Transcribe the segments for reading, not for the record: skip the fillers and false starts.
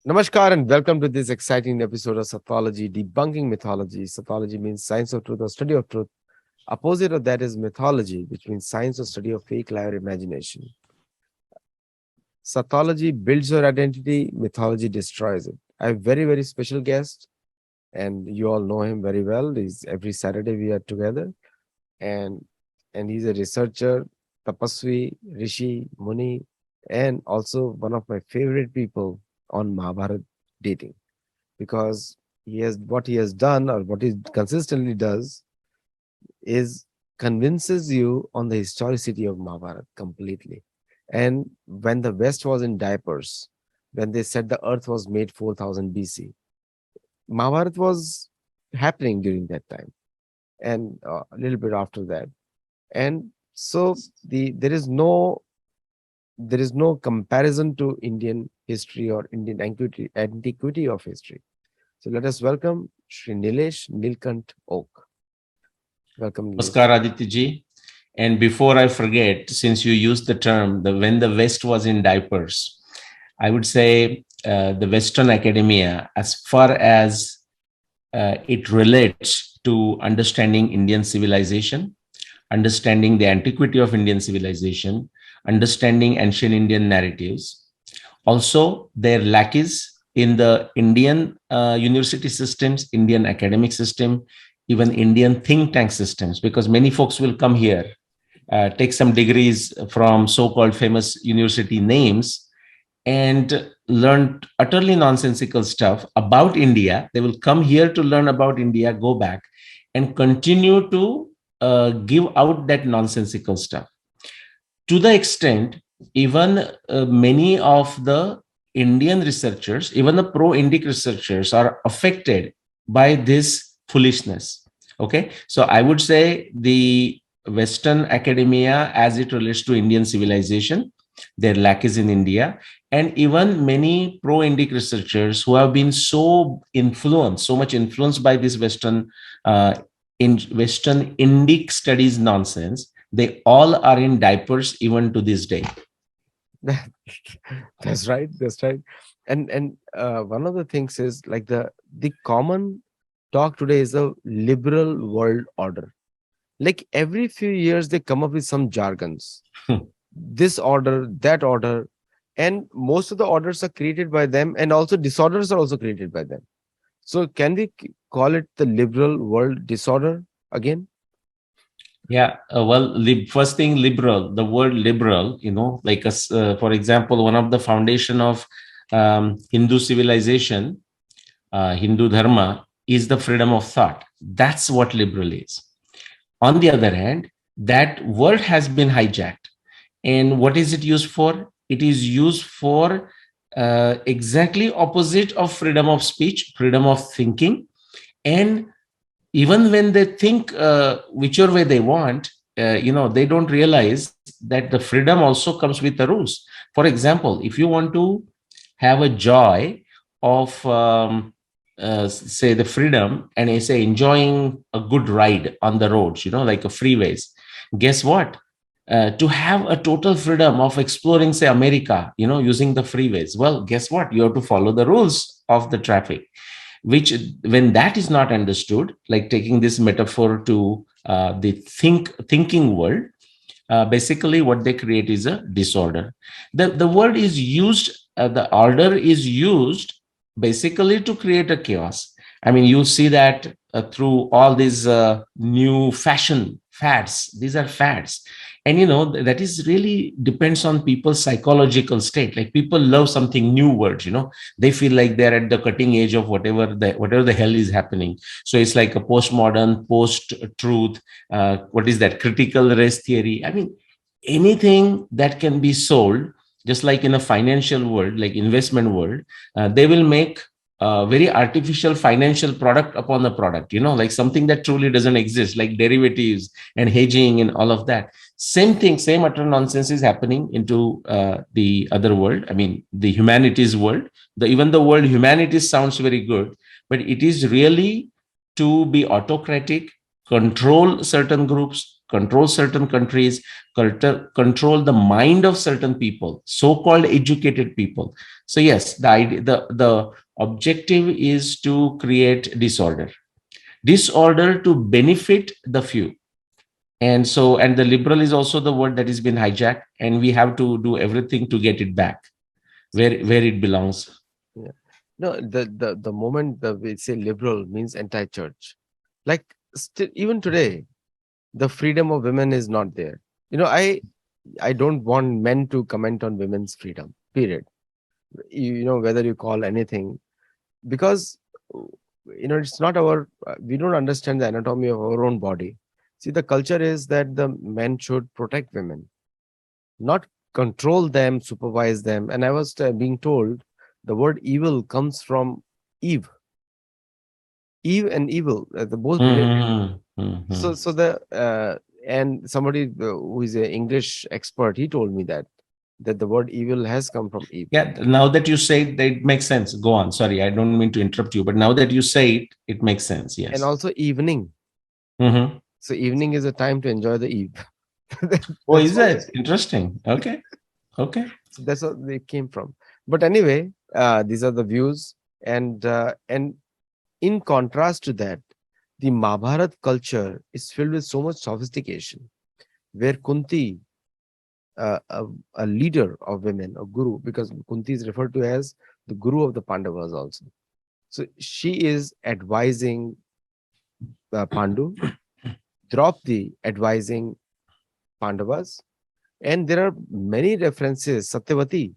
Namaskar and welcome to this exciting episode of Sattology, debunking mythology. Sattology means science of truth or study of truth. Opposite of that is mythology, which means science or study of fake, lie, or imagination. Sattology builds your identity, mythology destroys it. I have very special guest, and you all know him very well. He's every Saturday we are together, and he's a researcher, tapasvi, rishi, muni, and also one of my favorite people on Mahabharat dating, because he has done, or what he consistently does, is convinces you on the historicity of Mahabharata completely. And when the West was in diapers, when they said the earth was made 4000 BC, Mahabharata was happening during that time, and a little bit after that. And so there is no comparison to Indian history or Indian antiquity of history. So let us welcome Shri Nilesh Nilkant Oak. Welcome, Nilesh. Namaskar, Aditya ji. And before I forget, since you used the term when the West was in diapers, I would say the Western academia, as far as it relates to understanding Indian civilization, understanding the antiquity of Indian civilization, understanding ancient Indian narratives, also their lackeys in the Indian university systems, Indian academic system, even Indian think tank systems, because many folks will come here, take some degrees from so-called famous university names, and learn utterly nonsensical stuff about India. They will come here to learn about India, go back, and continue to give out that nonsensical stuff. To the extent, even many of the Indian researchers, even the pro-Indic researchers, are affected by this foolishness. Okay, so I would say the Western academia, as it relates to Indian civilization, their lack is in India, and even many pro-Indic researchers who have been so much influenced by this Western Indic studies nonsense, they all are in diapers even to this day. That's right. That's right. And one of the things is, like, the common talk today is a liberal world order. Like every few years they come up with some jargons, this order, that order, and most of the orders are created by them, and also disorders are also created by them. So can we call it the liberal world disorder again? Yeah, well, first thing, liberal, the word liberal, like, for example, one of the foundation of Hindu civilization, Hindu dharma, is the freedom of thought. That's what liberal is. On the other hand, that word has been hijacked. And what is it used for? It is used for exactly opposite of freedom of speech, freedom of thinking. And even when they think whichever way they want, they don't realize that the freedom also comes with the rules. For example, if you want to have a joy of say the freedom, and I say enjoying a good ride on the roads, like a freeways, guess what? To have a total freedom of exploring, say, America, using the freeways, well, guess what? You have to follow the rules of the traffic, which, when that is not understood, like taking this metaphor to the thinking world, basically what they create is a disorder. The word is used, the order is used basically to create a chaos. I mean, you see that through all these new fashion fads. These are fads. And that is really depends on people's psychological state. Like, people love something new words, they feel like they're at the cutting edge of whatever the hell is happening. So it's like a postmodern, post-truth, what is that, critical race theory. I mean, anything that can be sold, just like in a financial world, like investment world, they will make a very artificial financial product upon the product, like something that truly doesn't exist, like derivatives and hedging and all of that. Same thing, same utter nonsense is happening into the other world. I mean, the humanities world. Even the word humanities sounds very good, but it is really to be autocratic, control certain groups, control certain countries, control the mind of certain people, so-called educated people. So yes, the idea, the objective is to create disorder to benefit the few. And so, and the liberal is also the word that has been hijacked, and we have to do everything to get it back where it belongs. Yeah. No, the moment that we say liberal means anti-church, like still even today, the freedom of women is not there. I don't want men to comment on women's freedom. Period. Whether you call anything, because it's not our. We don't understand the anatomy of our own body. See, the culture is that the men should protect women, not control them, supervise them. And I was being told the word evil comes from Eve. Eve and evil, the both related. Mhm, mhm. So the and somebody who is an English expert, he told me that the word evil has come from Eve. Yeah, now that you say it, it makes sense. Go on. Sorry, I don't mean to interrupt you, but now that you say it, it makes sense. And Yes. also evening. Hmm. So evening is a time to enjoy the eve. Oh, That's is what that interesting? Okay. Okay. so that's what they came from. But anyway, these are the views, and in contrast to that, the Mahabharat culture is filled with so much sophistication, where Kunti, a leader of women, a guru, because Kunti is referred to as the guru of the Pandavas also. So she is advising Pandu, Draupadi advising Pandavas, and there are many references. Satyavati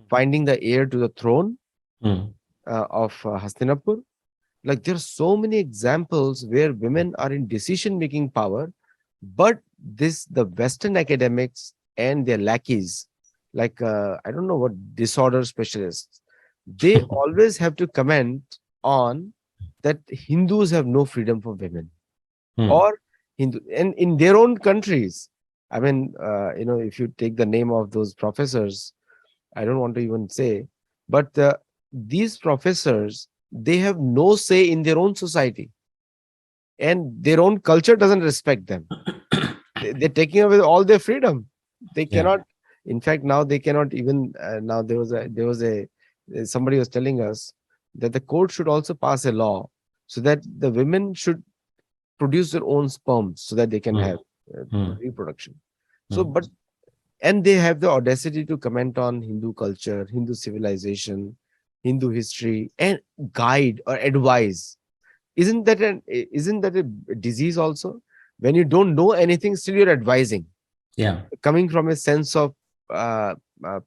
finding the heir to the throne Mm. of Hastinapur. Like there are so many examples where women are in decision making power, but the Western academics and their lackeys, like I don't know what disorder specialists, they always have to comment on that Hindus have no freedom for women, Mm. or Hindu, and in their own countries. I mean, if you take the name of those professors, I don't want to even say, but these professors, they have no say in their own society, and their own culture doesn't respect them. They're taking away all their freedom. They Yeah. cannot. In fact, now they cannot even. Now there was a somebody was telling us that the court should also pass a law so that the women should produce their own sperms so that they can Mm. have Mm. reproduction. So, Mm. but and they have the audacity to comment on Hindu culture, Hindu civilization, Hindu history, and guide or advise. Isn't that a disease also? When you don't know anything, still you're advising, Yeah. coming from a sense of uh,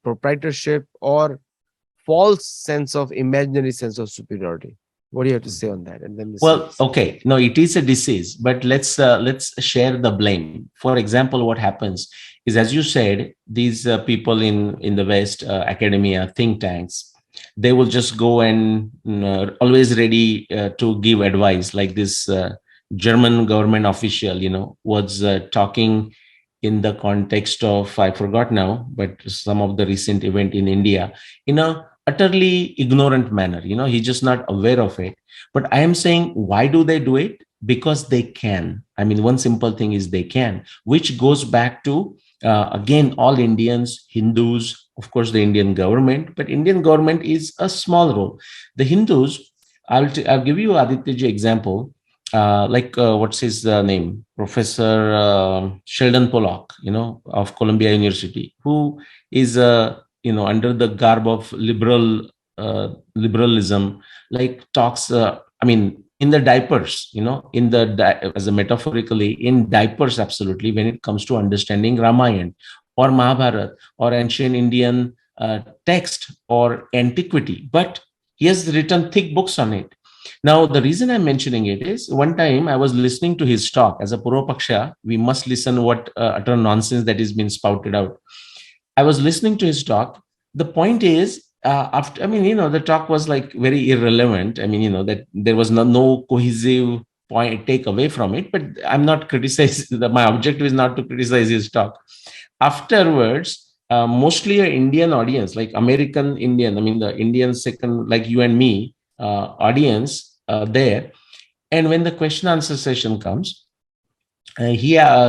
proprietorship or false sense of imaginary sense of superiority. What do you have to say on that? And then we see. Well, okay, no, it is a disease, but let's share the blame. For example, what happens is, as you said, these people in the West, academia, think tanks, they will just go and always ready to give advice. Like this German government official, was talking in the context of, I forgot now, but some of the recent event in India, in a utterly ignorant manner. He's just not aware of it, but I am saying, why do they do it? Because they can. I mean, one simple thing is they can, which goes back to, again, all Indians, Hindus, of course, the Indian government, but Indian government is a small role. The Hindus, I'll give you Aditya example. What's his name? Professor Sheldon Pollock, of Columbia University, who is, under the garb of liberalism, like talks, I mean, in the diapers, as a metaphorically, in diapers, absolutely, when it comes to understanding Ramayana or Mahabharata or ancient Indian text or antiquity. But he has written thick books on it. Now, the reason I'm mentioning it is, one time I was listening to his talk. As a Purvapaksha, we must listen what utter nonsense that is being spouted out. I was listening to his talk. The point is, after, I mean, the talk was like very irrelevant. I mean, that there was no cohesive point take away from it. But I'm not criticizing. My objective is not to criticize his talk. Afterwards, mostly an Indian audience, like American Indian. I mean, the Indian second, like you and me, audience there. And when the question answer session comes,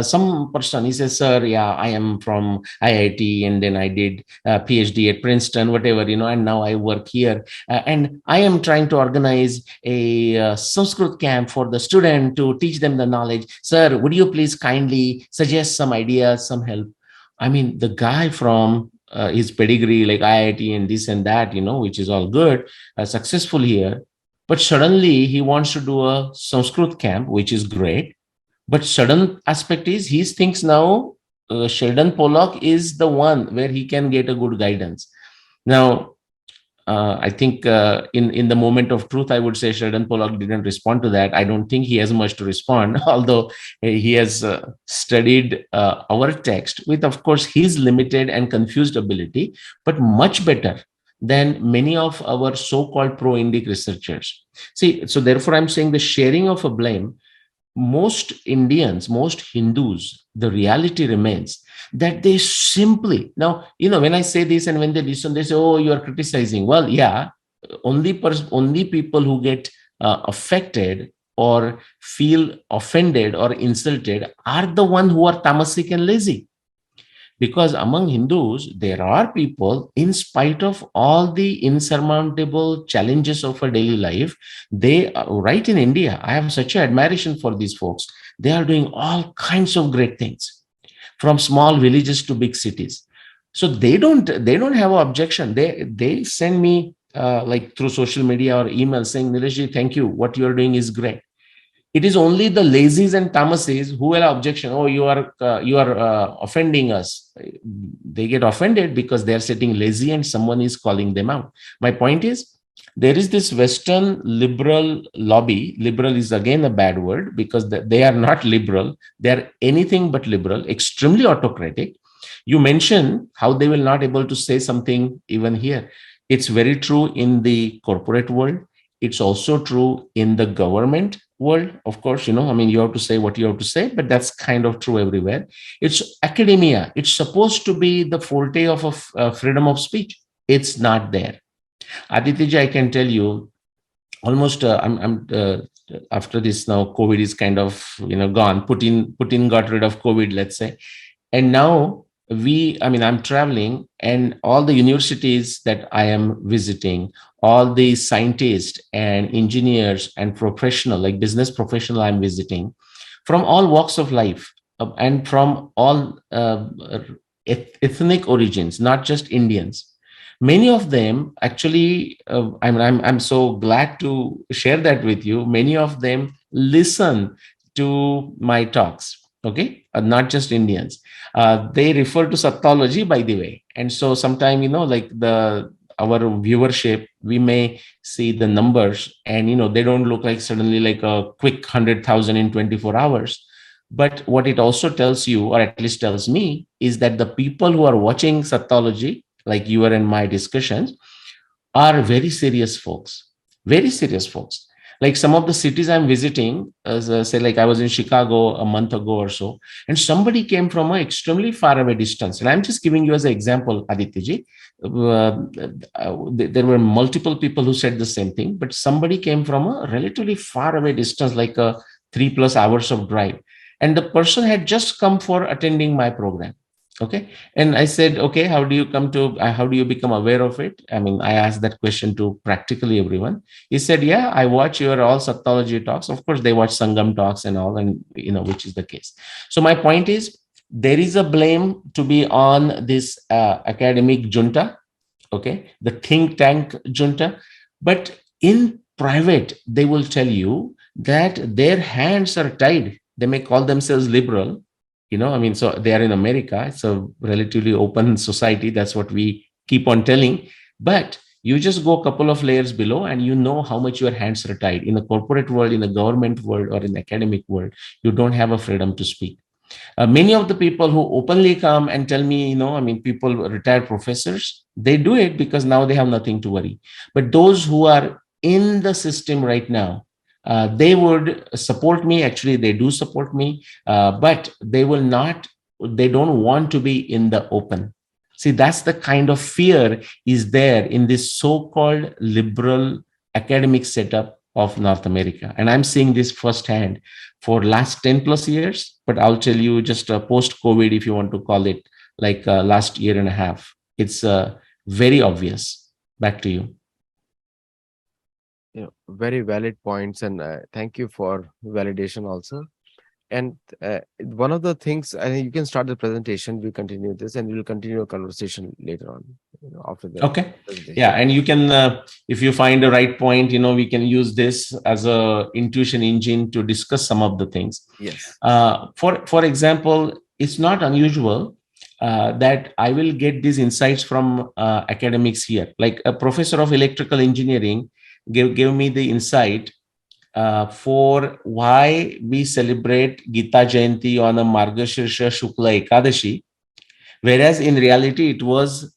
some person, he says, sir, yeah, I am from IIT, and then I did PhD at Princeton, whatever, and now I work here, and I am trying to organize a Sanskrit camp for the student to teach them the knowledge. Sir, would you please kindly suggest some ideas, some help? I mean, the guy from his pedigree, like IIT and this and that, which is all good, successful here, but suddenly he wants to do a Sanskrit camp, which is great. But sudden aspect is he thinks now Sheldon Pollock is the one where he can get a good guidance. Now, I think in the moment of truth, I would say Sheldon Pollock didn't respond to that. I don't think he has much to respond, although he has studied our text with, of course, his limited and confused ability, but much better than many of our so-called pro-Indic researchers. See, so therefore, I'm saying the sharing of a blame, most Indians, most Hindus, the reality remains that they simply, now, when I say this and when they listen, they say, oh, you are criticizing. Well, yeah, only people who get affected or feel offended or insulted are the one who are tamasic and lazy. Because among Hindus, there are people, in spite of all the insurmountable challenges of a daily life, they are right in India. I have such an admiration for these folks. They are doing all kinds of great things, from small villages to big cities. So they don't have an objection. They send me like through social media or email saying, Nileshji, thank you. What you are doing is great. It is only the lazies and tamases who will objection. Oh, you are offending us. They get offended because they are sitting lazy and someone is calling them out. My point is, there is this Western liberal lobby. Liberal is again a bad word because they are not liberal. They are anything but liberal, extremely autocratic. You mentioned how they will not able to say something even here. It's very true in the corporate world. It's also true in the government world. Of course, I mean, you have to say what you have to say, but that's kind of true everywhere. It's academia. It's supposed to be the forte of freedom of speech. It's not there. Aditya, I can tell you, almost I'm after this now, COVID is kind of gone. Putin got rid of COVID, let's say, and now I'm traveling, and all the universities that I am visiting, all the scientists and engineers and professional, like business professional, I'm visiting from all walks of life, and from all ethnic origins, not just Indians. Many of them actually, I'm so glad to share that with you. Many of them listen to my talks. Okay, not just Indians. They refer to Sattology, by the way, and so sometime, like our viewership, we may see the numbers, and they don't look like suddenly like a quick 100,000 in 24 hours. But what it also tells you, or at least tells me, is that the people who are watching Sattology, like you and my discussions, are very serious folks, very serious folks. Like some of the cities I'm visiting, as say, like I was in Chicago a month ago or so, and somebody came from an extremely far away distance. And I'm just giving you as an example, Adityaji. There were multiple people who said the same thing, but somebody came from a relatively far away distance, like a 3+ hours of drive. And the person had just come for attending my program. Okay. And I said, okay, how do you become aware of it? I mean, I asked that question to practically everyone. He said, yeah, I watch your all Sattology talks. Of course, they watch Sangam talks and all, and which is the case. So my point is, there is a blame to be on this academic junta, okay, the think tank junta. But in private, they will tell you that their hands are tied. They may call themselves liberal, so they are in America. It's a relatively open society. That's what we keep on telling. But you just go a couple of layers below and you know how much your hands are tied. In the corporate world, in the government world, or in the academic world, you don't have a freedom to speak. Many of the people who openly come and tell me, people, retired professors, they do it because now they have nothing to worry. But those who are in the system right now, they would support me. Actually, they do support me, but they don't want to be in the open. See, that's the kind of fear is there in this so-called liberal academic setup of North America. And I'm seeing this firsthand for last 10 plus years, but I'll tell you just post COVID, if you want to call it, like last year and a half. It's very obvious. Back to you. Very valid points, and thank you for validation also. And one of the things, I think you can start the presentation, we continue this, and we'll continue a conversation later on, after the Okay. Yeah. presentation. And you can, if you find the right point, we can use this as a intuition engine to discuss some of the things. Yes. For example, it's not unusual that I will get these insights from academics here. Like a professor of electrical engineering gave me the insight for why we celebrate Gita Jayanti on a Margashirsha Shukla Ekadashi, whereas in reality it was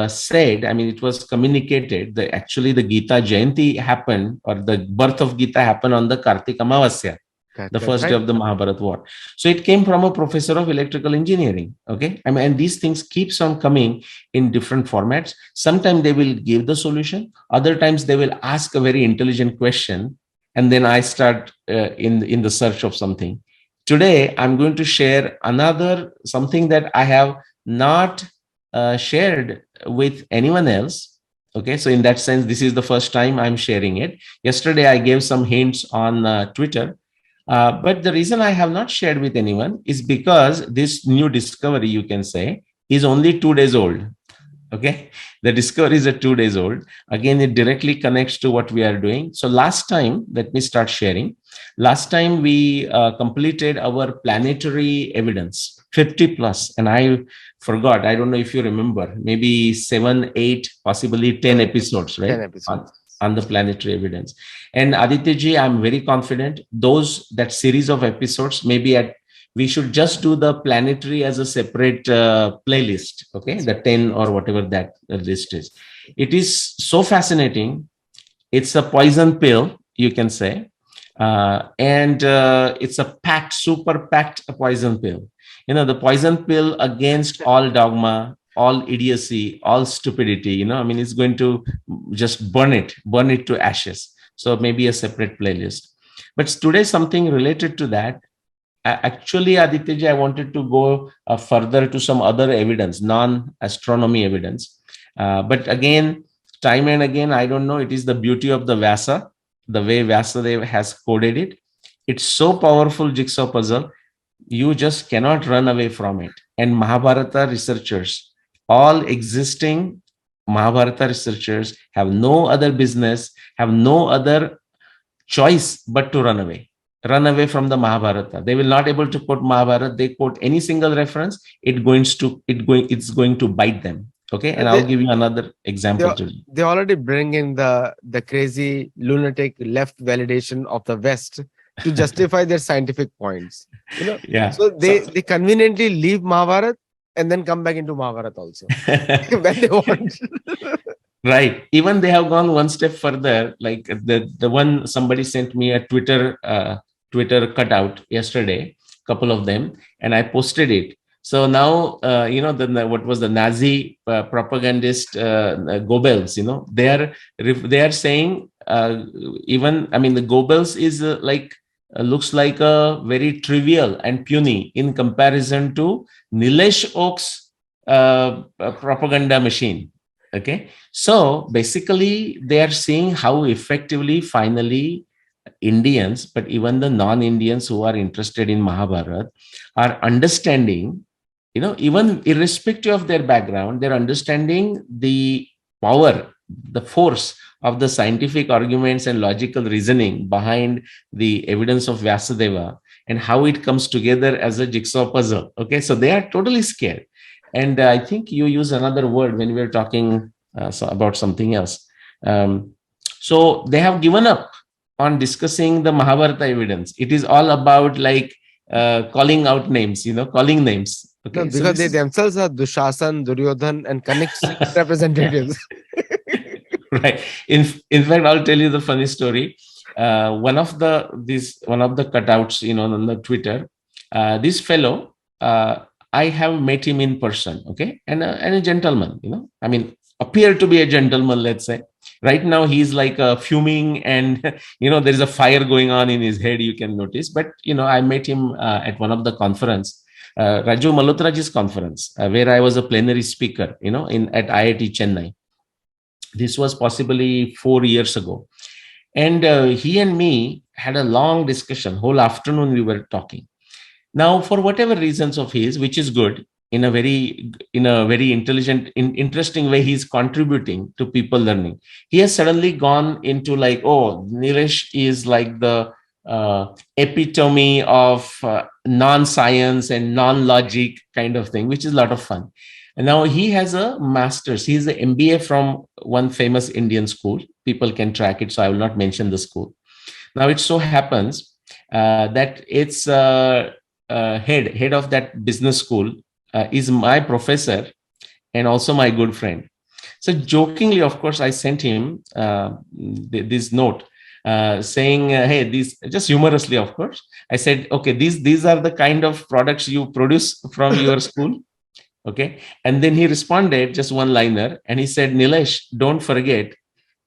said, I mean, it was communicated that actually the Gita Jayanti happened, or the birth of Gita happened on the Kartik Amavasya, the That's first day right. of the Mahabharat war. So it came from a professor of electrical engineering. Okay. I mean, and these things keeps on coming in different formats. Sometimes they will give the solution. Other times they will ask a very intelligent question. And then I start in the search of something. Today, I'm going to share another something that I have not shared with anyone else. Okay. So in that sense, this is the first time I'm sharing it. Yesterday, I gave some hints on Twitter. But the reason I have not shared with anyone is because this new discovery, you can say, is only 2 days old. Okay. The discovery is 2 days old. Again, it directly connects to what we are doing. So last time, let me start sharing. Last time we completed our planetary evidence, 50 plus. And I forgot, I don't know if you remember, maybe 7, 8, possibly 10 episodes, 10 right? episodes. On the planetary evidence. And Aditya I'm very confident that series of episodes, we should just do the planetary as a separate playlist. Okay. The 10 or whatever that list is. It is so fascinating. It's a poison pill, you can say. And it's a super packed poison pill. The poison pill against all dogma, all idiocy, all stupidity. I mean, it's going to just burn it to ashes. So maybe a separate playlist. But today, something related to that. Actually, Aditya, I wanted to go further to some other evidence, non-astronomy evidence. But again, time and again, I don't know, it is the beauty of the Vyasa, the way Vyasadeva has coded it. It's so powerful jigsaw puzzle. You just cannot run away from it. And Mahabharata researchers, all existing Mahabharata researchers have no other business, have no other choice but to run away from the Mahabharata. They will not able to quote Mahabharata. They quote any single reference, it's going to bite them. Okay. And I'll They, give you another they, example today. they already bring in the crazy lunatic left validation of the West to justify their scientific points. Yeah. So So they conveniently leave Mahabharata and then come back into Mahabharata also when they want. right. Even they have gone one step further. Like the one somebody sent me a Twitter cutout yesterday, couple of them, and I posted it. So now what was the Nazi propagandist Goebbels? They are saying even, I mean, the Goebbels is looks like a very trivial and puny in comparison to Nilesh Oak's propaganda machine. Okay. So basically, they are seeing how effectively, finally, Indians, but even the non-Indians who are interested in Mahabharata are understanding, even irrespective of their background, they're understanding the power, the force of the scientific arguments and logical reasoning behind the evidence of Vyasadeva and how it comes together as a jigsaw puzzle. Okay. So they are totally scared. And I think you use another word when we were talking about something else. So they have given up on discussing the Mahabharata evidence. It is all about calling out names, calling names. No, Okay. So because this they is themselves are Dushasan, Duryodhan, and Kanik's representatives. right. In fact, I'll tell you the funny story. One of the cutouts, on the Twitter, this fellow, I have met him in person. Okay. And a gentleman, I mean, appeared to be a gentleman, let's say. Right now he's like fuming, and there is a fire going on in his head, you can notice. But I met him at one of the conference, Raju Malhotraji's conference, where I was a plenary speaker, in at IIT Chennai. This was possibly 4 years ago. And he and me had a long discussion. Whole afternoon we were talking. Now, for whatever reasons of his, which is good, in a very intelligent, interesting way, he's contributing to people learning. He has suddenly gone into like, oh, Nilesh is like the epitome of non-science and non-logic kind of thing, which is a lot of fun. And now he has a master's. He's an MBA from one famous Indian school. People can track it, so I will not mention the school. Now, it so happens that its head of that business school is my professor and also my good friend. So jokingly, of course, I sent him this note saying, "Hey, these," just humorously, of course. I said, "Okay, these are the kind of products you produce from your school." Okay, and then he responded just one liner, and he said, "Nilesh, don't forget,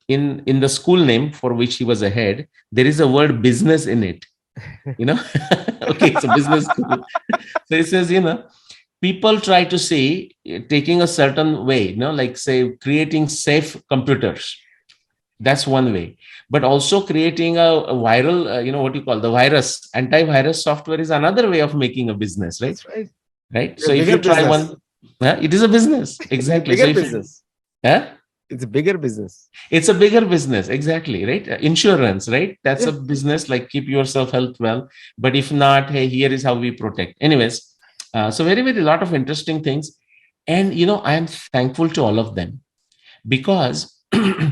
in the school name for which he was a head, there is a word business in it." you know okay, it's a business school. So he says, people try to say, taking a certain way, like say creating safe computers, that's one way. But also creating a viral, what you call the virus, antivirus software is another way of making a business, right? That's right. Right. It's a So if you bigger try business. one, it is a business. It's a Exactly. So bigger if business. huh? It's a bigger business. It's a bigger business. Exactly. Right. Insurance, right? That's Yeah. a business, like keep yourself health well. But if not, hey, here is how we protect. Anyways, so very, very lot of interesting things. And, I am thankful to all of them, because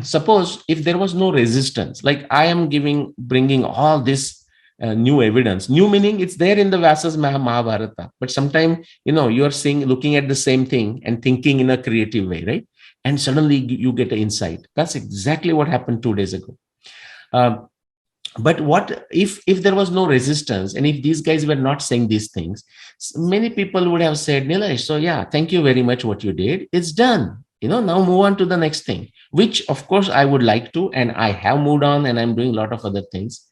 suppose if there was no resistance, like I am bringing all this new evidence, new meaning it's there in the Vyas's Mahabharata, but sometimes you are looking at the same thing and thinking in a creative way, right? And suddenly you get an insight. That's exactly what happened 2 days ago. Um, but what if there was no resistance, and if these guys were not saying these things, many people would have said, Nilesh, so yeah, thank you very much, what you did, it's done, now move on to the next thing, which of course I would like to, and I have moved on, and I'm doing a lot of other things.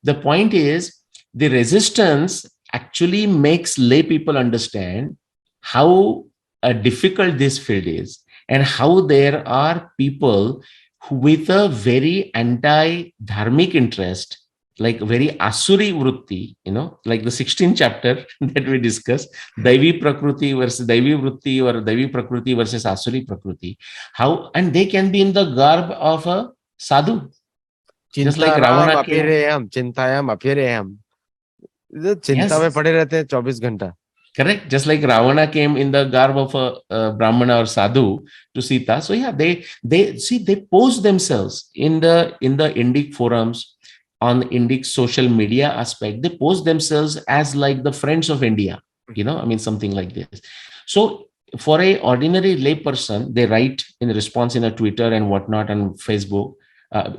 The point is, the resistance actually makes lay people understand how difficult this field is, and how there are people with a very anti-dharmic interest, like very asuri vritti, like the 16th chapter that we discussed, Daivi Prakriti versus Daivi Vritti, or Daivi Prakriti versus Asuri Prakriti. How, and they can be in the garb of a sadhu, just like Chintaram Ravana came. अपेरे हम चिंतायाम अपेरे हम चिंता में Yes, पड़े रहते हैं 24 घंटा. correct. Just like Ravana came in the garb of a Brahmana or Sadhu to Sita. So yeah, they pose themselves in the Indic forums, on Indic social media aspect. They pose themselves as like the friends of India. I mean, something like this. So for a ordinary lay person, they write in response in a Twitter and whatnot and Facebook.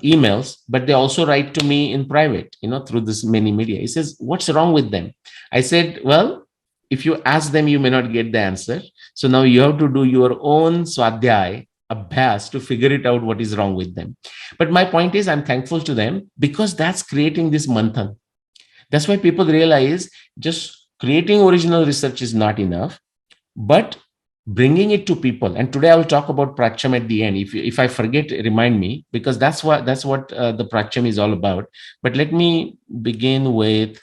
Emails, but they also write to me in private, through this many media. He says, what's wrong with them? I said, well, if you ask them, you may not get the answer. So now you have to do your own swadhyay, abhyas, to figure it out what is wrong with them. But my point is, I'm thankful to them, because that's creating this manthan. That's why people realize just creating original research is not enough, but bringing it to people. And today I will talk about Practicum at the end. If I forget, remind me, because that's what the Practicum is all about. But let me begin with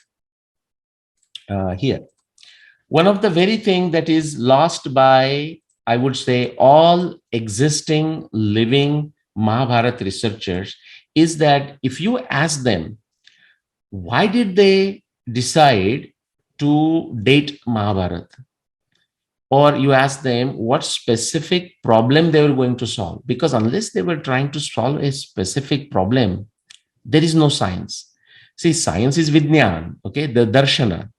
here. One of the very thing that is lost by, I would say, all existing living Mahabharata researchers is that if you ask them, why did they decide to date Mahabharata? Or you ask them what specific problem they were going to solve. Because unless they were trying to solve a specific problem, there is no science. See, science is Vijnan, okay, the Darshana.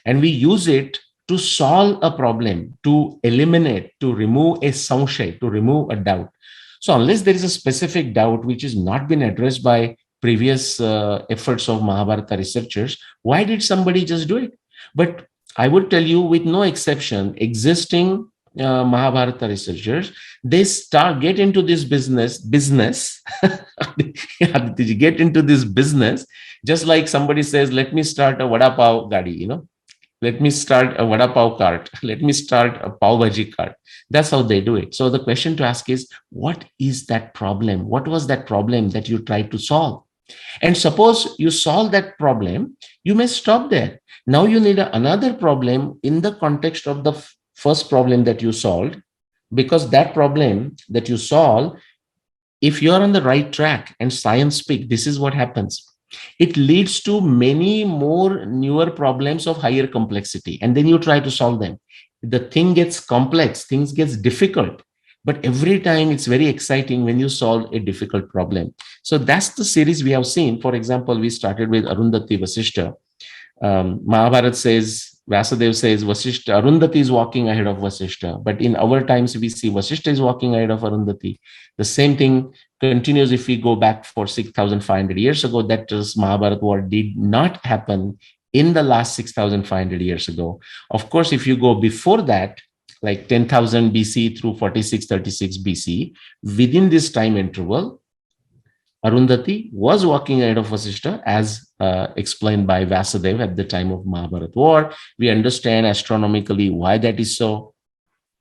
And we use it to solve a problem, to eliminate, to remove a samshay, to remove a doubt. So unless there is a specific doubt which has not been addressed by previous efforts of Mahabharata researchers, why did somebody just do it? But I would tell you, with no exception, existing Mahabharata researchers, they get into this business. Aditya, get into this business, just like somebody says, let me start a vada pav gadi, let me start a vada pav cart, let me start a pav bhaji cart. That's how they do it. So the question to ask is, what is that problem? What was that problem that you tried to solve? And suppose you solve that problem, you may stop there. Now you need another problem in the context of the first problem that you solved, because that problem that you solve, if you're on the right track and science speak, this is what happens. It leads to many more newer problems of higher complexity, and then you try to solve them. The thing gets complex, things gets difficult, but every time it's very exciting when you solve a difficult problem. So that's the series we have seen. For example, we started with Arundhati Vasishta. Mahabharat says, Vasudev says, Vasishta, Arundhati is walking ahead of Vasishta. But in our times, we see Vasishta is walking ahead of Arundhati. The same thing continues if we go back for 6,500 years ago. That is, Mahabharat war did not happen in the last 6,500 years ago. Of course, if you go before that, like 10,000 BC through 4636 BC, within this time interval, Arundhati was walking ahead of Vasishta, as explained by Vasudev at the time of Mahabharat war. We understand astronomically why that is so,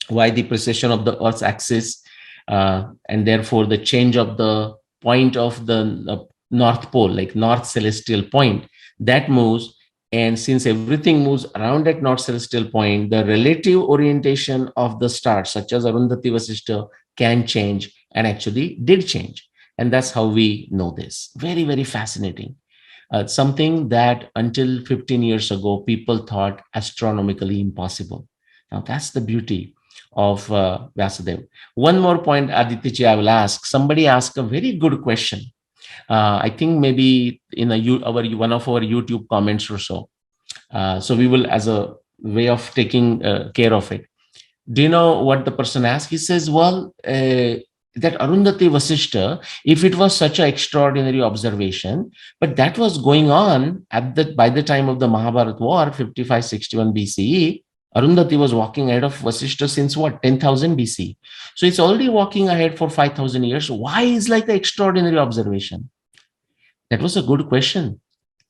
why the precession of the Earth's axis, and therefore the change of the point of the North Pole, like North Celestial Point, that moves. And since everything moves around that North Celestial Point, the relative orientation of the stars, such as Arundhati Vasishta, can change, and actually did change. And that's how we know this. Very, very fascinating. Something that until 15 years ago, people thought astronomically impossible. Now, that's the beauty of Vasudev. One more point, Aditya, I will ask. Somebody asked a very good question. I think maybe in one of our YouTube comments or so. So we will, as a way of taking care of it. Do you know what the person asked? He says, well, that Arundhati Vasishta, if it was such an extraordinary observation, but that was going on by the time of the Mahabharat war, 5561 BCE, Arundhati was walking ahead of Vasishta since what, 10,000 BC. So it's already walking ahead for 5,000 years. Why is like the extraordinary observation? That was a good question.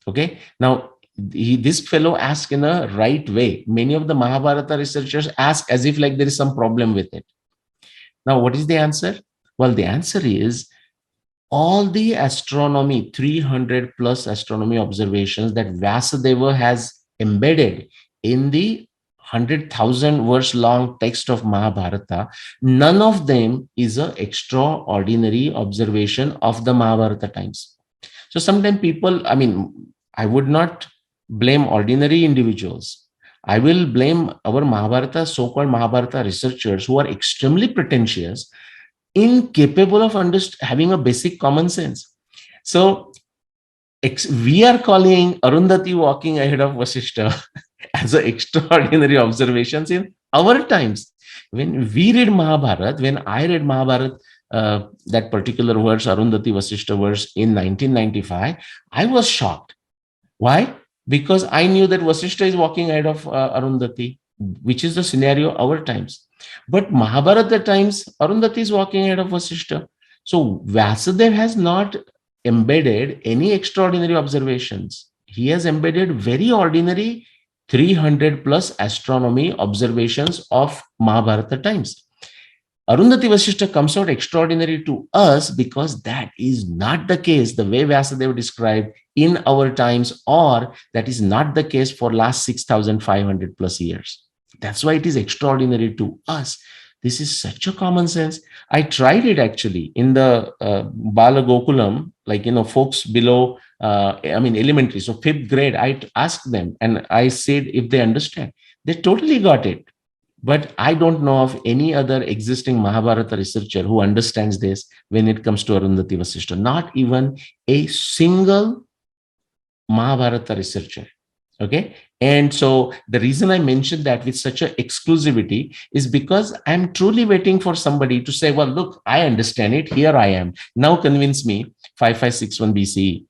Okay. Now, this fellow asked in a right way. Many of the Mahabharata researchers ask as if like there is some problem with it. Now, what is the answer? Well, the answer is all the astronomy, 300 plus astronomy observations that Vasudeva has embedded in the 100,000 verse long text of Mahabharata, none of them is an extraordinary observation of the Mahabharata times. So sometimes people, I would not blame ordinary individuals. I will blame our Mahabharata, so-called Mahabharata researchers who are extremely pretentious, incapable of having a basic common sense. So we are calling Arundhati walking ahead of Vasishta as an extraordinary observations in our times. When we read Mahabharata, when I read Mahabharata, that particular verse, Arundhati Vasishta verse in 1995, I was shocked. Why? Because I knew that Vasishta is walking ahead of Arundhati, which is the scenario our times. But Mahabharata times, Arundhati is walking ahead of Vasishta. So Vasudev has not embedded any extraordinary observations. He has embedded very ordinary 300 plus astronomy observations of Mahabharata times. Arundhati Vasishta comes out extraordinary to us because that is not the case the way Vasudev described in our times, or that is not the case for last 6,500 plus years. That's why it is extraordinary to us. This is such a common sense. I tried it actually in the Bala Gokulam, folks below, elementary. So 5th grade, I asked them and I said if they understand. They totally got it. But I don't know of any other existing Mahabharata researcher who understands this when it comes to Arundhati Vasishta. Not even a single Mahabharata researcher. Okay. And so the reason I mentioned that with such an exclusivity is because I'm truly waiting for somebody to say, well, look, I understand it. Here I am. Now convince me 5561 BCE.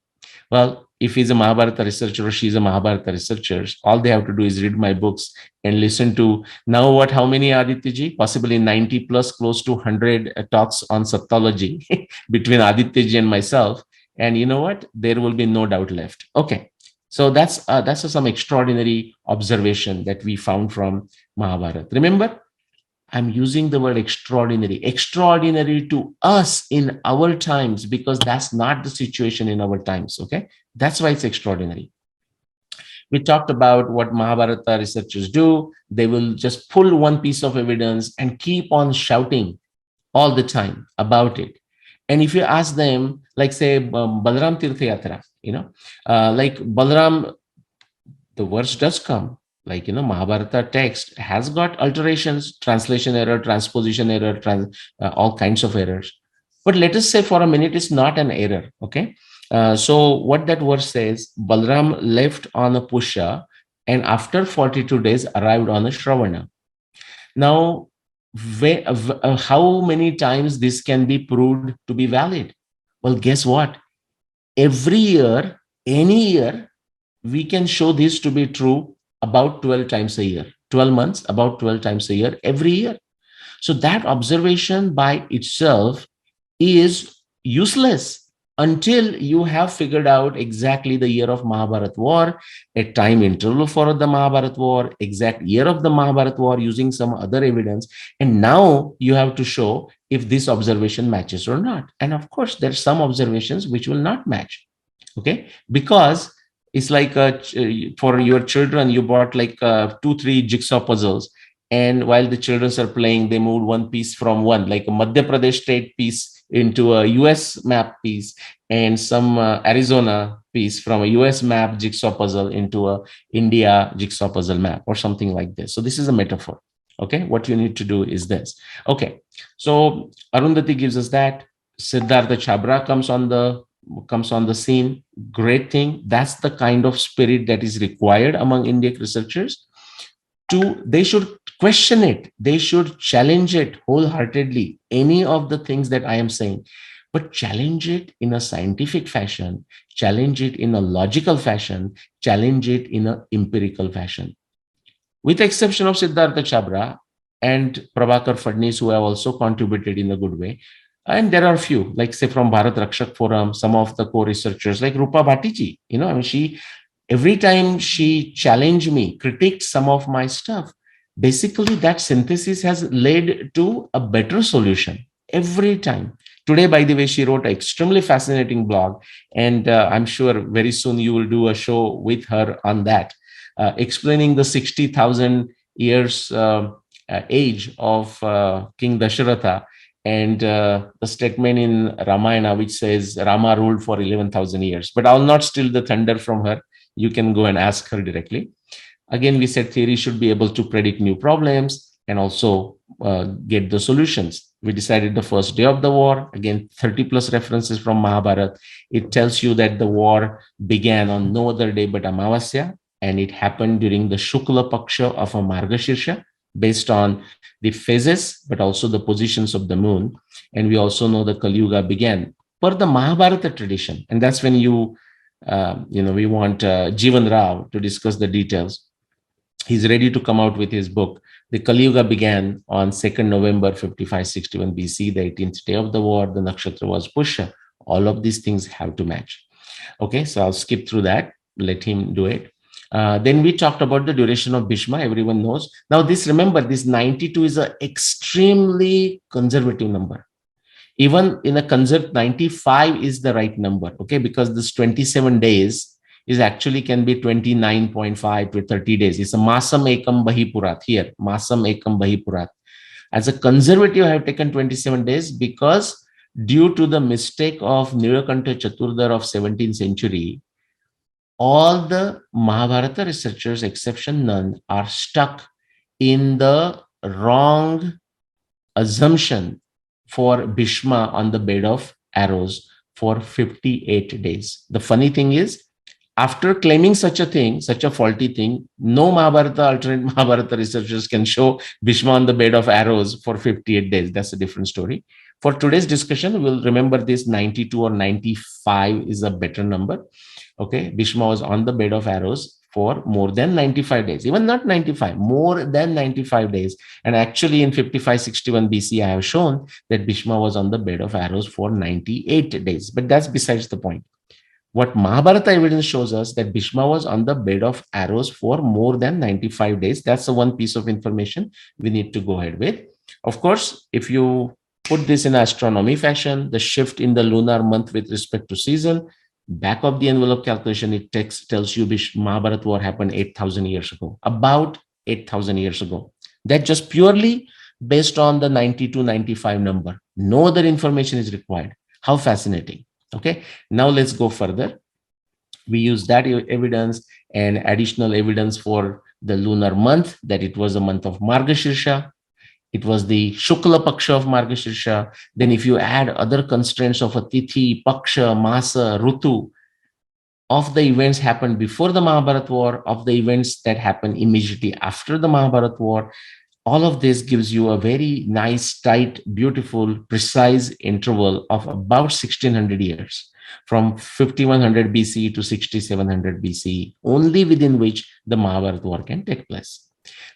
Well, if he's a Mahabharata researcher or she's a Mahabharata researcher, all they have to do is read my books and listen to now what, how many Adityaji? Possibly 90 plus, close to 100 talks on Sattology between Adityaji and myself. And you know what? There will be no doubt left. Okay. So that's some extraordinary observation that we found from Mahabharata. Remember, I'm using the word extraordinary, extraordinary to us in our times, because that's not the situation in our times. Okay. That's why it's extraordinary. We talked about what Mahabharata researchers do. They will just pull one piece of evidence and keep on shouting all the time about it. And if you ask them, like say Balram Tirtha Yatra, like Balram, the verse does come, like Mahabharata text has got alterations, translation error, transposition error, all kinds of errors. But let us say for a minute it's not an error. Okay. So what that verse says, Balram left on a Pusha and after 42 days arrived on a Shravana. Now, how many times this can be proved to be valid? Well, guess what? Every year, any year, we can show this to be true about 12 times a year. 12 months, about 12 times a year, every year. So that observation by itself is useless until you have figured out exactly the year of Mahabharat war, a time interval for the Mahabharat war, exact year of the Mahabharat war using some other evidence. And now you have to show if this observation matches or not. And of course, there are some observations which will not match. Okay. Because it's like for your children, you bought like 2, 3 jigsaw puzzles. And while the children are playing, they moved one piece from one, like a Madhya Pradesh state piece into a US map piece, and some Arizona piece from a US map jigsaw puzzle into a India jigsaw puzzle map or something like this. So this is a metaphor. Okay. What you need to do is this. Okay. So Arundhati gives us that. Siddhartha Chabra comes on the scene. Great thing. That's the kind of spirit that is required among Indian researchers. They should question it, they should challenge it wholeheartedly, any of the things that I am saying, but challenge it in a scientific fashion, challenge it in a logical fashion, challenge it in an empirical fashion. With the exception of Siddhartha Chabra and Prabhakar Fadnis, who have also contributed in a good way. And there are a few, like say from Bharat Rakshak Forum, some of the co-researchers like Rupa Bhattiji, I mean, every time she challenged me, critiqued some of my stuff, basically that synthesis has led to a better solution every time. Today, by the way, she wrote an extremely fascinating blog, and I'm sure very soon you will do a show with her on that, explaining the 60,000 years age of King Dasharatha, and the statement in Ramayana which says Rama ruled for 11,000 years. But I'll not steal the thunder from her. You can go and ask her directly. Again, we said theory should be able to predict new problems and also get the solutions. We decided the first day of the war, again, 30 plus references from Mahabharata. It tells you that the war began on no other day but Amavasya, and it happened during the Shukla Paksha of a Margashirsha, based on the phases, but also the positions of the moon. And we also know the Kali Yuga began per the Mahabharata tradition. And that's when we want Jivan Rao to discuss the details. He's ready to come out with his book. The Kali Yuga began on 2nd November 5561 BC, the 18th day of the war. The nakshatra was Pusha. All of these things have to match. Okay, so I'll skip through that. Let him do it. Then we talked about the duration of Bhishma. Everyone knows. Now, remember, this 92 is an extremely conservative number. Even in a 95 is the right number. Okay, because this 27 days is actually can be 29.5 to 30 days. It's a Masam Ekam Bahipurat here. Masam Ekam Bahipurat. As a conservative, I have taken 27 days because due to the mistake of Nilakantha Chaturdhar of 17th century, all the Mahabharata researchers, exception none, are stuck in the wrong assumption for Bhishma on the bed of arrows for 58 days. The funny thing is, after claiming such a thing, such a faulty thing, no Mahabharata, alternate Mahabharata researchers can show Bhishma on the bed of arrows for 58 days. That's a different story. For today's discussion, we'll remember this 92 or 95 is a better number. Okay, Bhishma was on the bed of arrows for more than 95 days, even not 95, more than 95 days. And actually, in 5561 BC, I have shown that Bhishma was on the bed of arrows for 98 days. But that's besides the point. What Mahabharata evidence shows us that Bhishma was on the bed of arrows for more than 95 days. That's the one piece of information we need to go ahead with. Of course, if you put this in astronomy fashion, the shift in the lunar month with respect to season, back of the envelope calculation, it tells you Mahabharata war happened 8,000 years ago, about 8,000 years ago. That just purely based on the 90 to 95 number. No other information is required. How fascinating. Okay, now let's go further. We use that evidence and additional evidence for the lunar month, that it was the month of Margashirsha. It was the Shukla Paksha of Margashirsha. Then if you add other constraints of a Tithi, Paksha, Masa, Rutu, of the events happened before the Mahabharata war, of the events that happened immediately after the Mahabharata war, all of this gives you a very nice, tight, beautiful, precise interval of about 1600 years, from 5100 BC to 6700 BC, only within which the Mahabharata war can take place.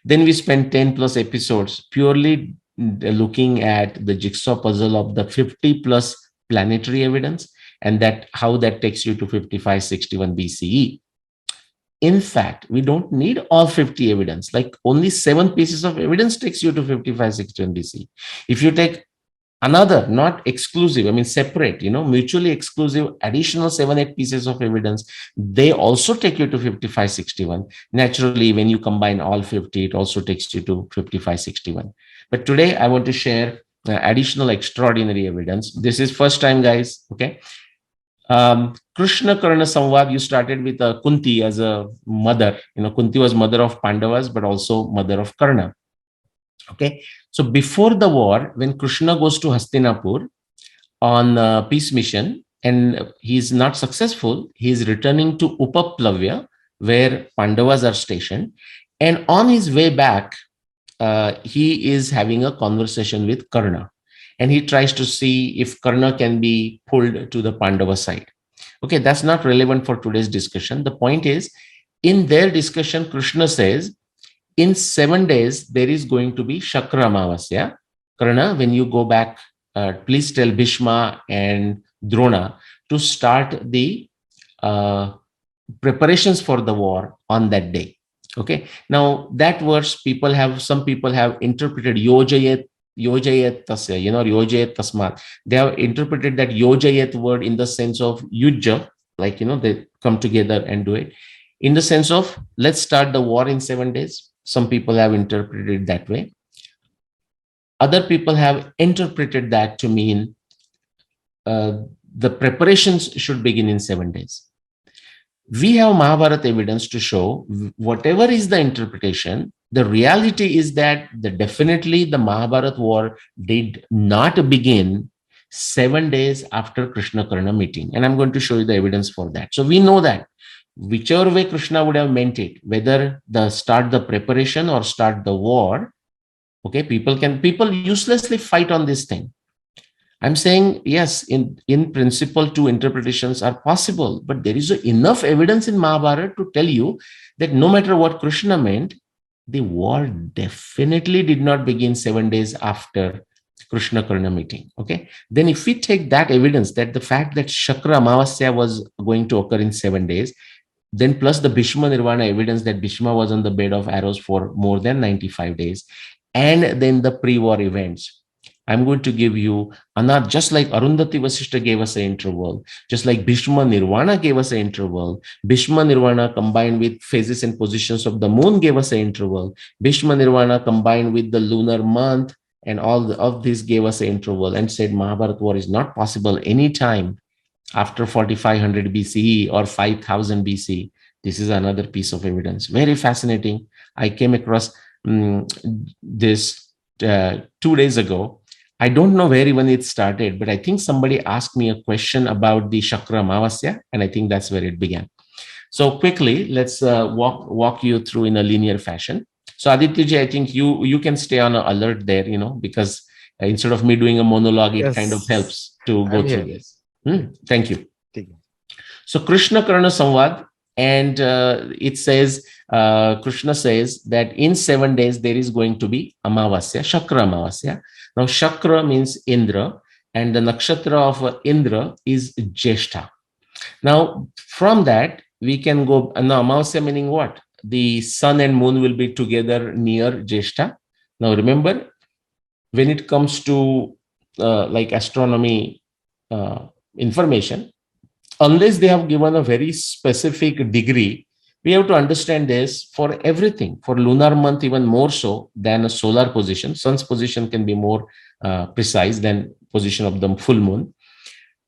Then we spent 10 plus episodes purely looking at the jigsaw puzzle of the 50 plus planetary evidence, and that how that takes you to 5561 BCE. In fact, we don't need all 50 evidence. Like only 7 pieces of evidence takes you to 5561 BC. If you take another, not exclusive, I mean separate, mutually exclusive additional 7-8 pieces of evidence, they also take you to 5561. Naturally, when you combine all 50, it also takes you to 5561. But today I want to share additional extraordinary evidence. This is first time, guys. Okay. Krishna Karna Samvad, you started with Kunti as a mother. Kunti was mother of Pandavas, but also mother of Karna. Okay. So before the war, when Krishna goes to Hastinapur on a peace mission and he's not successful, he's returning to Upaplavya, where Pandavas are stationed. And on his way back, he is having a conversation with Karna. And he tries to see if Karna can be pulled to the Pandava side. Okay, that's not relevant for today's discussion. The point is, in their discussion, Krishna says, in 7 days, there is going to be Shakra Amavasya. Karna, when you go back, please tell Bhishma and Drona to start the preparations for the war on that day. Okay, now that verse, some people have interpreted Yojayet tasya, Yojayet tasmat. They have interpreted that Yojayet word in the sense of Yujja, like, they come together and do it. In the sense of, let's start the war in 7 days. Some people have interpreted it that way. Other people have interpreted that to mean the preparations should begin in 7 days. We have Mahabharata evidence to show whatever is the interpretation, the reality is that definitely the Mahabharata war did not begin 7 days after Krishna Karna meeting. And I'm going to show you the evidence for that. So we know that whichever way Krishna would have meant it, whether start the preparation or start the war, okay, people uselessly fight on this thing. I'm saying, yes, in principle, 2 interpretations are possible, but there is enough evidence in Mahabharata to tell you that no matter what Krishna meant, the war definitely did not begin 7 days after Krishna Karna meeting. Okay. Then if we take that evidence, that the fact that Shakra Amavasya was going to occur in 7 days, then plus the Bhishma Nirvana evidence that Bhishma was on the bed of arrows for more than 95 days, and then the pre-war events, I'm going to give you another, just like Arundhati Vasishta gave us an interval, just like Bhishma Nirvana gave us an interval. Bhishma Nirvana combined with phases and positions of the moon gave us an interval. Bhishma Nirvana combined with the lunar month and all of this gave us an interval, and said Mahabharata war is not possible anytime after 4500 BCE or 5000 BC. This is another piece of evidence. Very fascinating. I came across this 2 days ago. I don't know where even it started, but I think somebody asked me a question about the Shakra Amavasya, and I think that's where it began. So quickly, let's walk you through in a linear fashion. So Aditya, I think you can stay on alert there, because instead of me doing a monologue, it kind of helps to go I'm through here. this. Thank you. So Krishna Karna Samvad, and it says, Krishna says that in 7 days there is going to be Amavasya, Shakra Amavasya. Now Shakra means Indra, and the nakshatra of Indra is Jeshta. Now from that we can go, now Amavasya meaning what? The sun and moon will be together near Jeshta. Now remember, when it comes to like astronomy information, unless they have given a very specific degree, we have to understand this for everything. For lunar month, even more so than a solar position. Sun's position can be more precise than position of the full moon.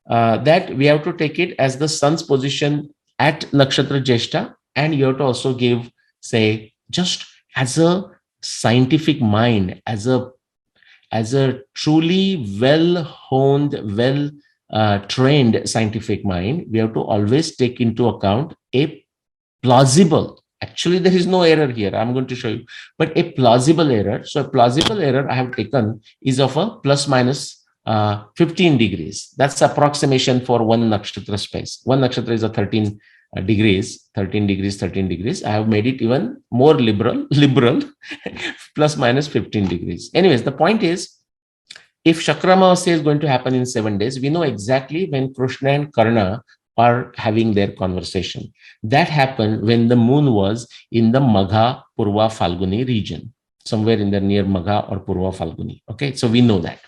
That we have to take it as the sun's position at nakshatra Jeshta, and you have to also give, say, just as a scientific mind, as a truly well honed, well trained scientific mind, we have to always take into account a plausible, actually there is no error here, I'm going to show you, but a plausible error. So a plausible error I have taken is of a plus minus 15 degrees. That's approximation for one nakshatra space. One nakshatra is a 13 degrees, 13 degrees, 13 degrees. I have made it even more liberal, plus minus 15 degrees. Anyways, the point is, if Shakramavasya is going to happen in 7 days, we know exactly when Krishna and Karna are having their conversation. That happened when the moon was in the Magha Purva Falguni region, somewhere in the near Magha or Purva Falguni. Okay, so we know that.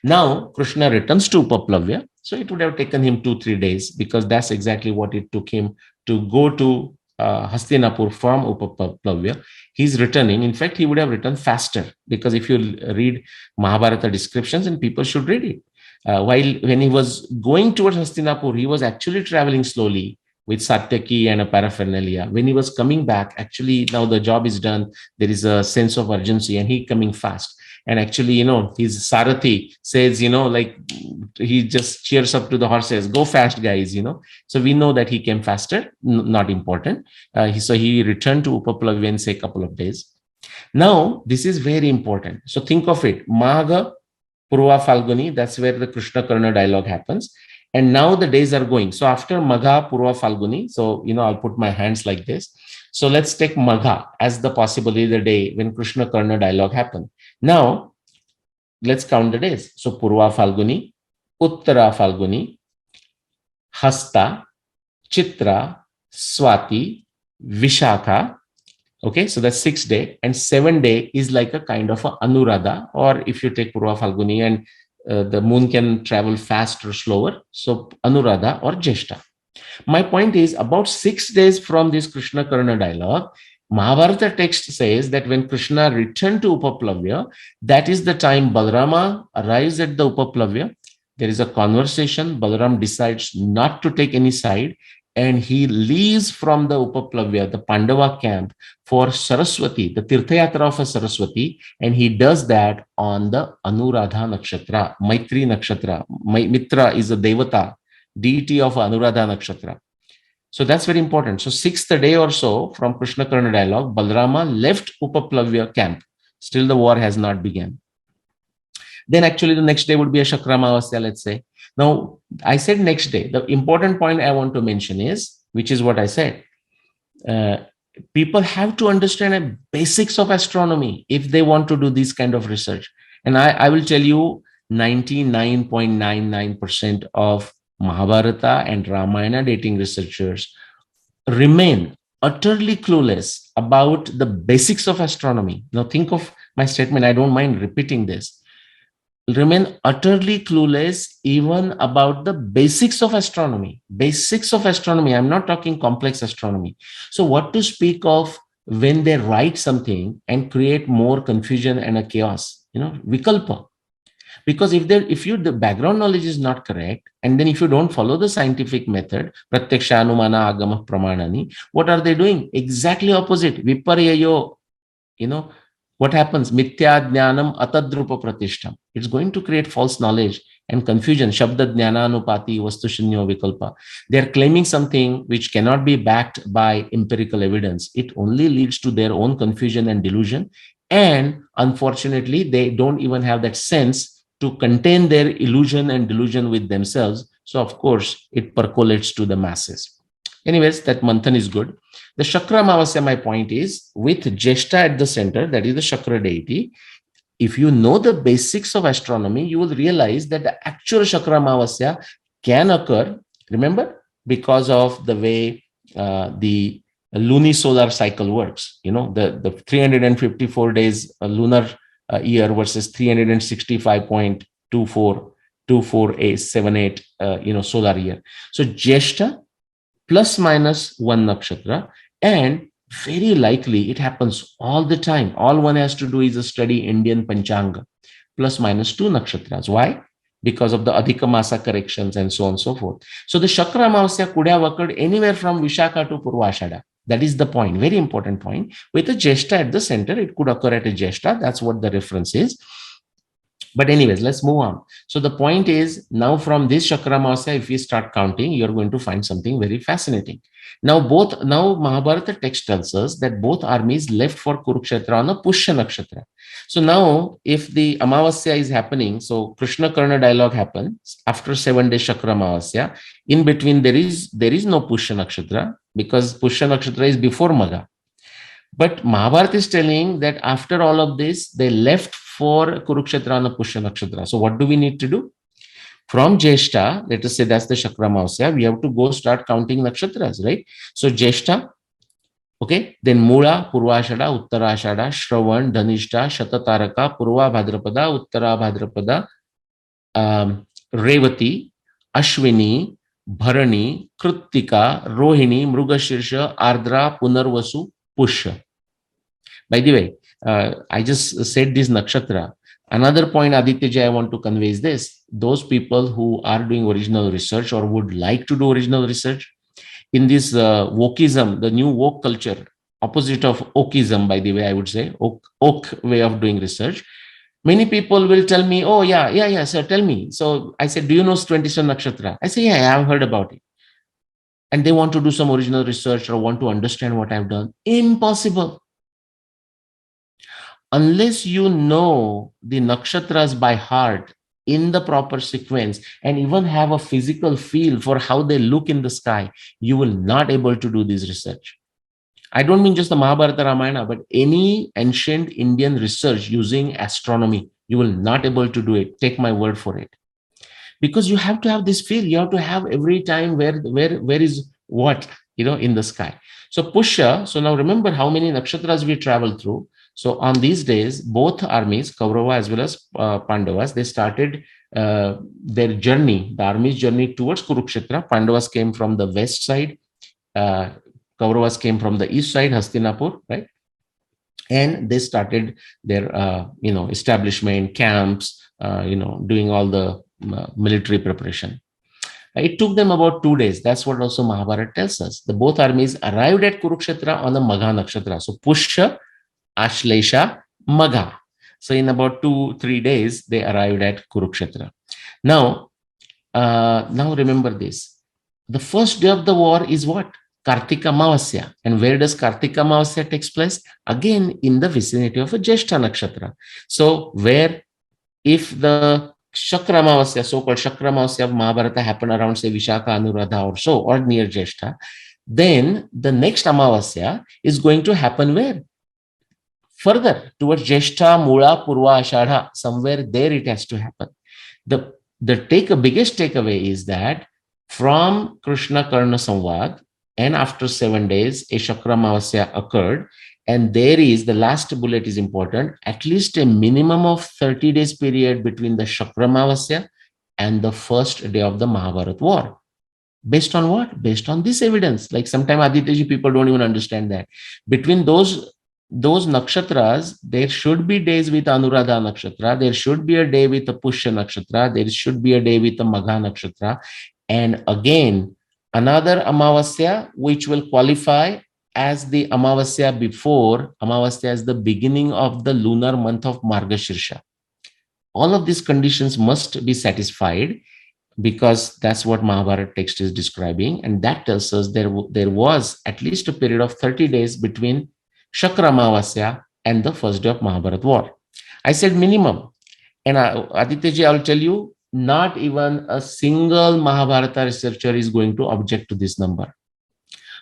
Now Krishna returns to Upaplavya. So it would have taken him 2-3 days, because that's exactly what it took him to go to Hastinapur from Upaplavya. He's returning. In fact, he would have returned faster, because if you read Mahabharata descriptions, and people should read it, when he was going towards Hastinapur, he was actually traveling slowly with Satyaki and a paraphernalia. When he was coming back, actually now the job is done, there is a sense of urgency, and he coming fast. And actually, his Sarathi says, like he just cheers up to the horses, go fast, guys, So we know that he came faster, not important. So he returned to Upaplavya in, say, a couple of days. Now, this is very important. So think of it, Magha Purva Falguni, that's where the Krishna Karna dialogue happens. And now the days are going. So after Magha Purva Falguni, so, I'll put my hands like this. So let's take Magha as the possibility, the day when Krishna Karna dialogue happened. Now, let's count the days. So Purva Falguni, Uttara Falguni, Hasta, Chitra, Swati, Vishakha. Okay, so that's 6 day, and 7 day is like a kind of a Anuradha, or if you take Purva Falguni and the moon can travel fast or slower, so Anuradha or Jeshta. My point is, about 6 days from this Krishna Karna dialogue, Mahabharata text says that when Krishna returned to Upaplavya, that is the time Balarama arrives at the Upaplavya. There is a conversation. Balaram decides not to take any side, and he leaves from the Upaplavya, the Pandava camp, for Saraswati, the Tirthayatra of a Saraswati, and he does that on the Anuradha Nakshatra, Maitri Nakshatra. Mitra is a Devata, deity of Anuradha Nakshatra. So that's very important. So 6th day or so from Krishna Karna dialogue, Balarama left Upaplavya camp. Still the war has not begun. Then actually the next day would be a Shakramavasya, let's say. Now, I said next day. The important point I want to mention is, which is what I said, people have to understand the basics of astronomy if they want to do this kind of research. And I will tell you, 99.99% of Mahabharata and Ramayana dating researchers remain utterly clueless about the basics of astronomy. Now think of my statement, I don't mind repeating this. Remain utterly clueless even about the basics of astronomy. Basics of astronomy, I'm not talking complex astronomy. So what to speak of when they write something and create more confusion and a chaos, vikalpa. Because if the background knowledge is not correct, and then if you don't follow the scientific method, pratyaksha anumana agama pramanani, what are they doing? Exactly opposite. Viparyayo, what happens? Mithya jnanam atadrupa pratishtam. It's going to create false knowledge and confusion. Shabda jnananupati vastushinyo vikalpa. They're claiming something which cannot be backed by empirical evidence. It only leads to their own confusion and delusion. And unfortunately, they don't even have that sense to contain their illusion and delusion with themselves. So of course, it percolates to the masses. Anyways, that manthan is good. The Shakra Amavasya, my point is, with Jeshta at the center, that is the Shakra deity, if you know the basics of astronomy, you will realize that the actual Shakra Amavasya can occur, remember, because of the way the lunisolar cycle works. You know, the 354 days lunar year versus 365.242478 solar year. So Jeshta plus minus one nakshatra, and very likely it happens all the time. All one has to do is study Indian panchanga, plus minus two nakshatras. Why? Because of the Adhika Masa corrections and so on and so forth. So the Shakra Amavasya could have occurred anywhere from Vishakha to Purvashada. That is the point, very important point. With a Jeshta at the center, it could occur at a Jeshta. That's what the reference is. But anyways, let's move on. So the point is, now from this Shakra Amavasya, if we start counting, you're going to find something very fascinating. Now Mahabharata text tells us that both armies left for Kurukshetra on a Pushya Nakshatra. So now, if the Amavasya is happening, so Krishna Karna dialogue happens after 7 days Shakra Amavasya. In between, there is no Pushya Nakshatra, because Pushya Nakshatra is before Magha. But Mahabharata is telling that after all of this, they left for Kurukshetra on a Pushya Nakshatra. So what do we need to do? From Jeshta, let us say that's the Shakra Amavasya, we have to go start counting nakshatras, right? So Jeshta, okay, then Mula, Purvashada, Uttarashada, Shravan, Dhanishta, Shatataraka, Purva Bhadrapada, Uttara Bhadrapada, Revati, Ashwini, Bharani, Krittika, Rohini, Mrugashirsha, Ardra, Punarvasu, Pushya. By the way, I just said this nakshatra. Another point, Aditya, I want to convey is this. Those people who are doing original research or would like to do original research in this wokeism, the new woke culture, opposite of oakism, by the way, I would say, oak way of doing research. Many people will tell me, oh, yeah, sir, tell me. So I said, do you know 27 nakshatra? I say, yeah, I've heard about it. And they want to do some original research or want to understand what I've done. Impossible. Unless you know the nakshatras by heart in the proper sequence and even have a physical feel for how they look in the sky, you will not able to do this research. I don't mean just the Mahabharata Ramayana, but any ancient Indian research using astronomy, you will not able to do it. Take my word for it. Because you have to have this feel. You have to have every time where is what, in the sky. So Pushya, so now remember how many nakshatras we travel through. So on these days, both armies, Kaurava as well as Pandavas, they started their journey, the army's journey towards Kurukshetra. Pandavas came from the west side. Kauravas came from the east side, Hastinapur, right? And they started their, establishment, camps, doing all the military preparation. It took them about 2 days. That's what also Mahabharata tells us. The both armies arrived at Kurukshetra on a Magha Nakshatra. So Pushya, Ashlesha, Magha. So in about 2-3 days, they arrived at Kurukshetra. Now remember this. The first day of the war is what? Kartika Amavasya. And where does Kartika Amavasya takes place? Again, in the vicinity of a Jeshta Nakshatra. So where if the Shakra Amavasya, so-called Shakra Amavasya of Mahabharata happened around, say, Vishakha, Anuradha or so, or near Jeshta, then the next Amavasya is going to happen where? Further, towards Jeshta, Mula, Purva, Ashadha, somewhere there it has to happen. The biggest takeaway is that from Krishna Karna Samvad, and after 7 days, a Shakra Amavasya occurred. And there is, the last bullet is important, at least a minimum of 30 days period between the Shakra Amavasya and the first day of the Mahabharata war. Based on what? Based on this evidence. Like sometimes Aditya people don't even understand that. Between those nakshatras, there should be days with Anuradha nakshatra, there should be a day with a Pushya nakshatra, there should be a day with a Magha nakshatra, and again, another Amavasya which will qualify as the Amavasya before, Amavasya as the beginning of the lunar month of Margashirsha. All of these conditions must be satisfied because that's what Mahabharata text is describing. And that tells us there was at least a period of 30 days between Shakra Amavasya and the first day of Mahabharata war. I said minimum. And Aditya ji, I'll tell you, not even a single Mahabharata researcher is going to object to this number.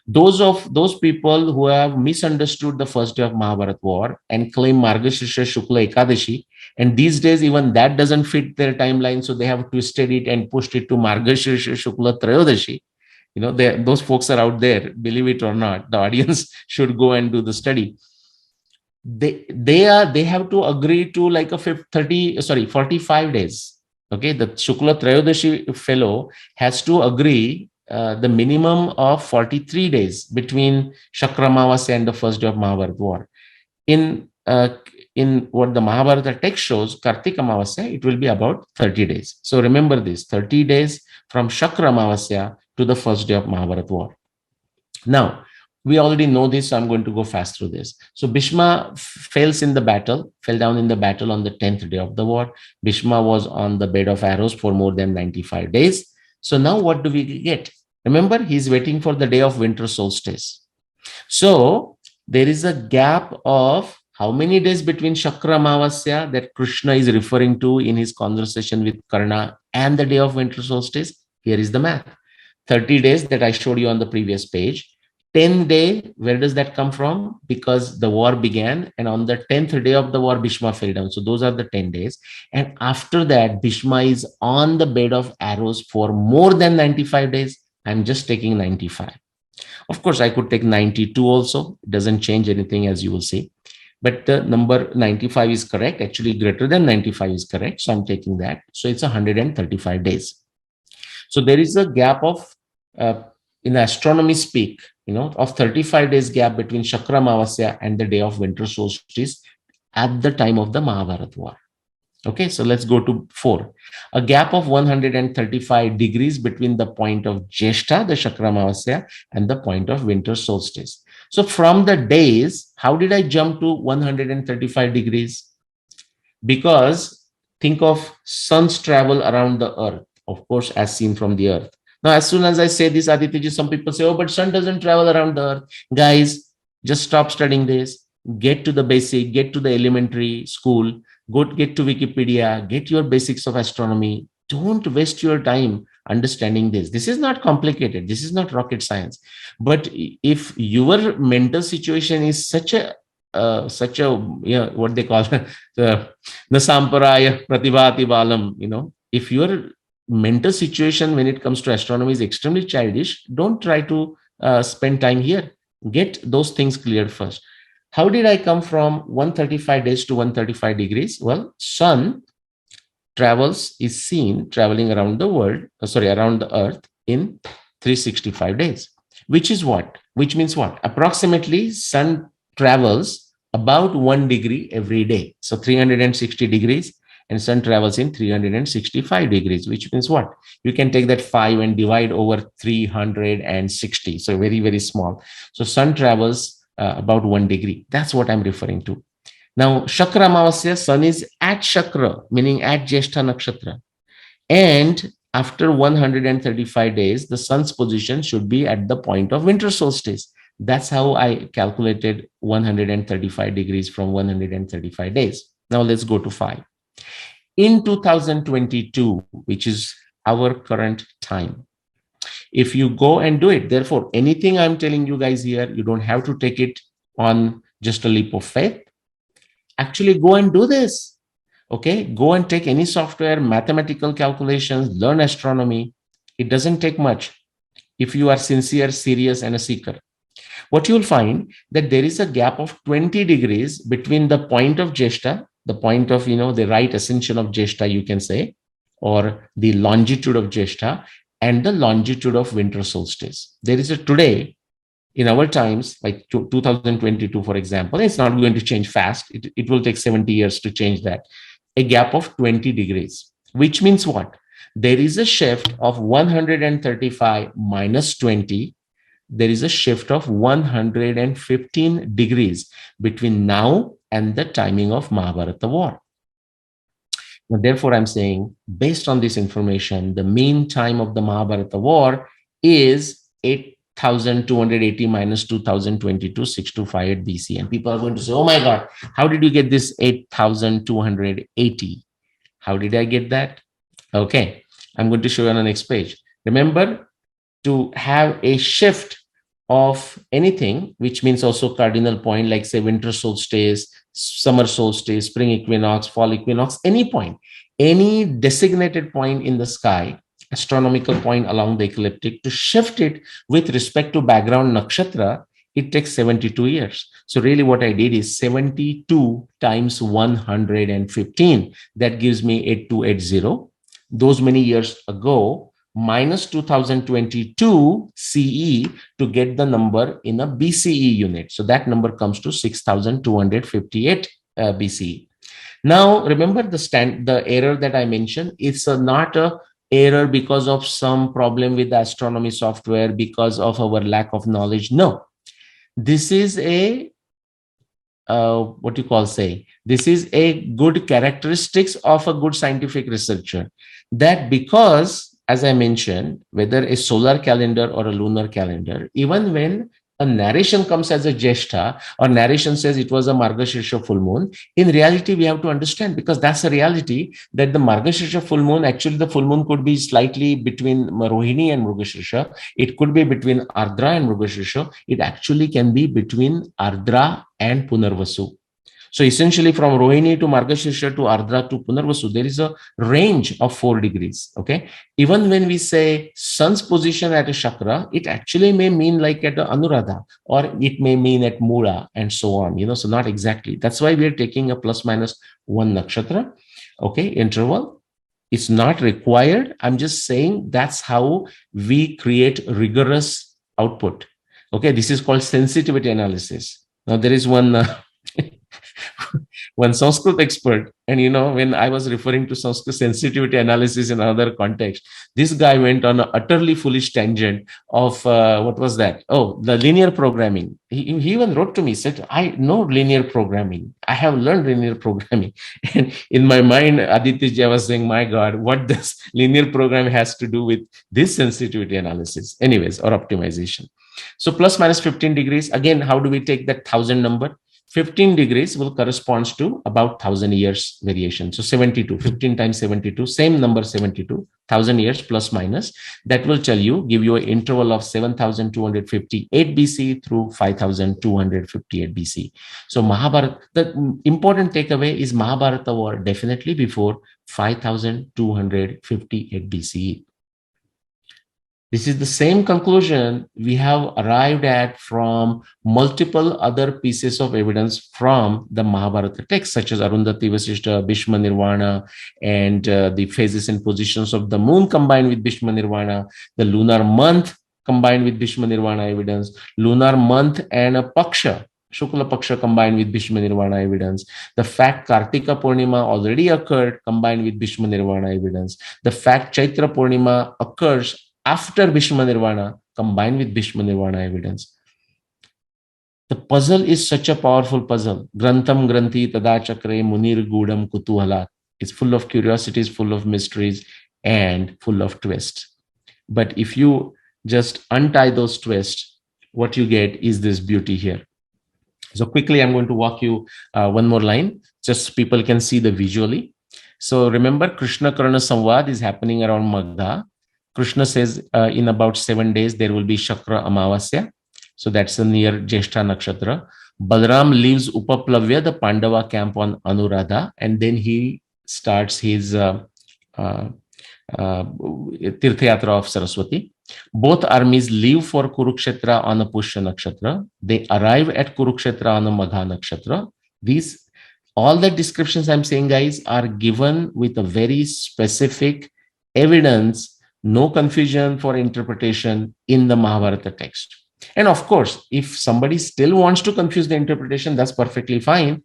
Those people who have misunderstood the first day of Mahabharat war and claim Margashirsha Shukla Ekadashi, and these days even that doesn't fit their timeline, so they have twisted it and pushed it to Margashirsha Shukla Trayodasi. Those folks are out there, believe it or not. The audience should go and do the study. They have to agree to like a 45 days. Okay, the Shukla Trayodashi fellow has to agree the minimum of 43 days between Shakramavasya and the first day of Mahabharata war. In what the Mahabharata text shows, Kartika Amavasya, it will be about 30 days. So remember this, 30 days from Shakramavasya to the first day of Mahabharata war. Now, we already know this, so I'm going to go fast through this. So Bhishma fell down in the battle on the 10th day of the war. Bhishma was on the bed of arrows for more than 95 days. So now what do we get? Remember, he's waiting for the day of winter solstice. So there is a gap of how many days between Shakra Amavasya that Krishna is referring to in his conversation with Karna and the day of winter solstice? Here is the math. 30 days that I showed you on the previous page. 10 day, where does that come from? Because the war began, and on the 10th day of the war, Bhishma fell down. So those are the 10 days. And after that, Bhishma is on the bed of arrows for more than 95 days. I'm just taking 95. Of course, I could take 92 also. It doesn't change anything, as you will see. But the number 95 is correct. Actually, greater than 95 is correct. So I'm taking that. So it's 135 days. So there is a gap of, in astronomy speak, of 35 days gap between Shakra Amavasya and the day of winter solstice at the time of the Mahabharata war. Okay, so let's go to 4. A gap of 135 degrees between the point of Jeshta, the Shakra Amavasya, and the point of winter solstice. So from the days, how did I jump to 135 degrees? Because think of sun's travel around the earth, of course, as seen from the earth. Now, as soon as I say this, Aditya, some people say, oh, but sun doesn't travel around the earth. Guys, just stop studying this. Get to the basic, get to the elementary school, get to Wikipedia, get your basics of astronomy. Don't waste your time understanding this. This is not complicated. This is not rocket science. But if your mental situation is such a what they call the Samparaya Pratibhati Balam, if your mental situation when it comes to astronomy is extremely childish, don't try to spend time here. Get those things cleared first. How did I come from 135 days to 135 degrees? Well, sun is seen traveling around the world, around the earth in 365 days, which means what? Approximately sun travels about 1 degree every day. So 360 degrees, and sun travels in 365 degrees, which means what? You can take that 5 and divide over 360. So very, very small. So sun travels about 1 degree. That's what I'm referring to. Now, Shakra Amavasya, sun is at Shakra, meaning at Jeshta Nakshatra. And after 135 days, the sun's position should be at the point of winter solstice. That's how I calculated 135 degrees from 135 days. Now let's go to 5. In 2022, which is our current time, if you go and do it, therefore, anything I'm telling you guys here, you don't have to take it on just a leap of faith. Actually, go and do this. Okay, go and take any software, mathematical calculations, learn astronomy. It doesn't take much if you are sincere, serious, and a seeker. What you'll find that there is a gap of 20 degrees between the point of Jeshta, the point of, the right ascension of Jeshta, you can say, or the longitude of Jeshta, and the longitude of winter solstice. There is today, in our times, like 2022, for example, it's not going to change fast. It will take 70 years to change that. A gap of 20 degrees, which means what? There is a shift of 135 minus 20. There is a shift of 115 degrees between now and the timing of Mahabharata war. Now, therefore, I'm saying, based on this information, the mean time of the Mahabharata war is 8,280 minus 2022, 6258 BC. And people are going to say, oh my God, how did you get this 8,280? How did I get that? Okay, I'm going to show you on the next page. Remember, to have a shift of anything, which means also cardinal point, like say winter solstice, summer solstice, spring equinox, fall equinox, any point, any designated point in the sky, astronomical point along the ecliptic, to shift it with respect to background nakshatra, it takes 72 years. So really what I did is 72 times 115. That gives me 8280. Those many years ago, minus 2022 CE to get the number in a BCE unit. So that number comes to 6258 BCE. Now, remember the error that I mentioned. It's not a error because of some problem with the astronomy software, because of our lack of knowledge. No, this is a what you call say, this is a good characteristics of a good scientific researcher, that because, as I mentioned, whether a solar calendar or a lunar calendar, even when a narration comes as a Jeshta, or narration says it was a Margashirsha full moon, in reality we have to understand, because that's a reality, that the Margashirsha full moon, actually the full moon could be slightly between Rohini and Mrugashirsha, it could be between Ardra and Mrugashirsha, it actually can be between Ardra and Punarvasu. So essentially from Rohini to Margashirsha to Ardra to Punarvasu, there is a range of 4 degrees. Okay. Even when we say sun's position at a chakra, it actually may mean like at Anuradha, or it may mean at Mula, and so on. So not exactly. That's why we are taking a plus minus 1 nakshatra. Okay. Interval. It's not required. I'm just saying that's how we create rigorous output. Okay. This is called sensitivity analysis. Now there is one one Sanskrit expert, and when I was referring to Sanskrit sensitivity analysis in another context, this guy went on an utterly foolish tangent of what was that? Oh, the linear programming. He even wrote to me, said, I know linear programming. I have learned linear programming. And in my mind, Aditya was saying, my God, what does linear program has to do with this sensitivity analysis? Anyways, or optimization. So plus minus 15 degrees. Again, how do we take that 1000 number? 15 degrees will correspond to about 1000 years variation. So 72, 15 times 72, same number 72, 1000 years plus minus. That will give you an interval of 7258 BC through 5258 BC. So Mahabharata, the important takeaway is Mahabharata war definitely before 5258 BCE. This is the same conclusion we have arrived at from multiple other pieces of evidence from the Mahabharata text, such as Arundhati Vasishta, Bhishma Nirvana, and the phases and positions of the moon combined with Bhishma Nirvana, the lunar month combined with Bhishma Nirvana evidence, lunar month and a Paksha, Shukla Paksha combined with Bhishma Nirvana evidence, the fact Kartika Purnima already occurred combined with Bhishma Nirvana evidence, the fact Chaitra Purnima occurs after Bhishma Nirvana combined with Bhishma Nirvana evidence. The puzzle is such a powerful puzzle. Grantham Granthi Tada Chakre Munir Gudam Kutuhalat. It's full of curiosities, full of mysteries, and full of twists. But if you just untie those twists, what you get is this beauty here. So quickly, I'm going to walk you one more line, just so people can see the visually. So remember, Krishna Karna Samvad is happening around Magda. Krishna says in about 7 days, there will be Shakra Amavasya. So that's near Jeshta Nakshatra. Balram leaves Upaplavya, the Pandava camp on Anuradha, and then he starts his Tirthayatra of Saraswati. Both armies leave for Kurukshetra on a Pushya Nakshatra. They arrive at Kurukshetra on a Magha Nakshatra. All the descriptions I'm saying, guys, are given with a very specific evidence, no confusion for interpretation in the Mahabharata text. And of course, if somebody still wants to confuse the interpretation, that's perfectly fine.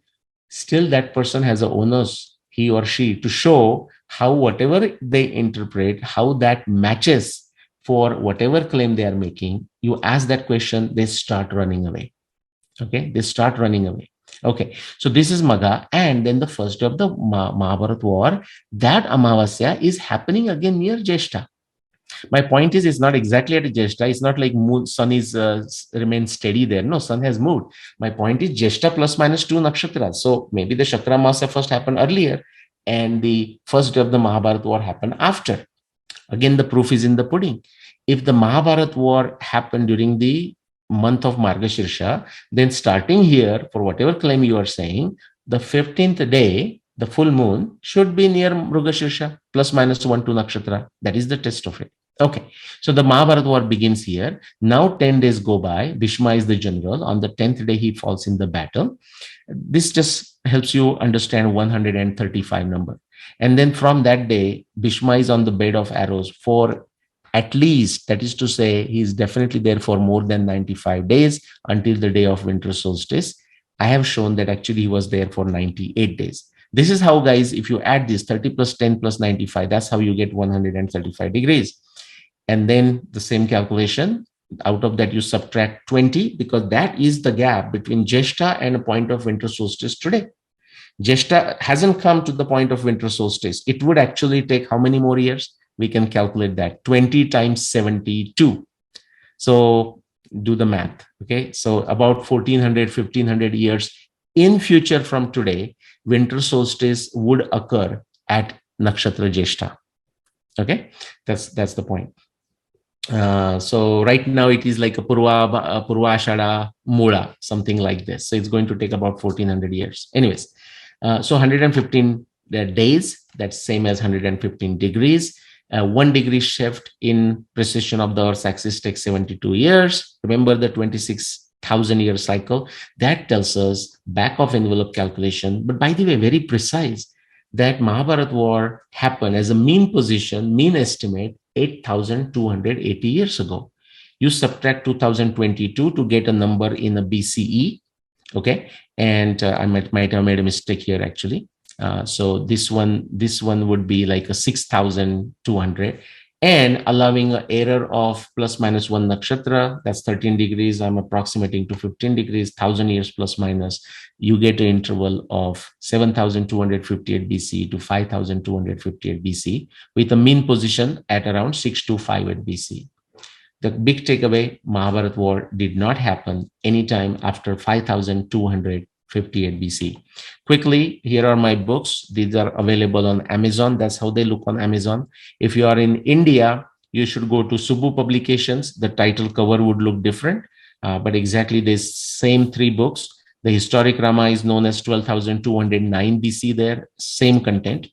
Still, that person has a onus, he or she, to show how whatever they interpret, how that matches for whatever claim they are making. You ask that question, they start running away. Okay, they start running away. Okay, so this is Magha, and then the first day of the Mahabharata war, that Amavasya is happening again near Jeshta. My point is, it's not exactly at Jeshta. It's not like sun is remains steady there. No, sun has moved. My point is Jeshta plus minus 2 nakshatras. So maybe the Shakra Amavasya first happened earlier, and the first day of the Mahabharata war happened after. Again, the proof is in the pudding. If the Mahabharata war happened during the month of Margashirsha, then starting here, for whatever claim you are saying, the 15th day, the full moon, should be near Mrugashirsha, plus minus 1 to Nakshatra. That is the test of it. Okay, so the Mahabharata war begins here. Now 10 days go by. Bhishma is the general. On the 10th day, he falls in the battle. This just helps you understand 135 number. And then from that day, Bhishma is on the bed of arrows for at least, that is to say, he is definitely there for more than 95 days until the day of winter solstice. I have shown that actually he was there for 98 days. This is how, guys, if you add this 30 plus 10 plus 95, that's how you get 135 degrees. And then the same calculation, out of that you subtract 20, because that is the gap between Jeshta and a point of winter solstice today. Jeshta hasn't come to the point of winter solstice. It would actually take how many more years? We can calculate that. 20 times 72. So do the math. Okay. So about 1400, 1500 years in future from today, winter solstice would occur at Nakshatra Jeshta. Okay. That's the point. So right now it is like a Purva Ashada Mula, something like this. So it's going to take about 1400 years. Anyways, so 115 days, that's same as 115 degrees. 1 degree shift in precession of the Earth's axis takes 72 years. Remember the 26,000 year cycle. That tells us back of envelope calculation. But by the way, very precise, that Mahabharata war happened as a mean position, mean estimate, 8,280 years ago. You subtract 2022 to get a number in a BCE. Okay. And I might have made a mistake here actually. So this one would be like a 6,200, and allowing an error of plus minus 1 nakshatra, that's 13 degrees. I'm approximating to 15 degrees, 1,000 years plus minus. You get an interval of 7,258 BC to 5,258 BC with a mean position at around 6,258 BC. The big takeaway, Mahabharata war did not happen anytime after 5,258 BC. Quickly, here are my books. These are available on Amazon. That's how they look on Amazon. If you are in India, you should go to Subbu Publications. The title cover would look different, but exactly the same 3 books. The historic Rama is known as 12,209 BC there, same content.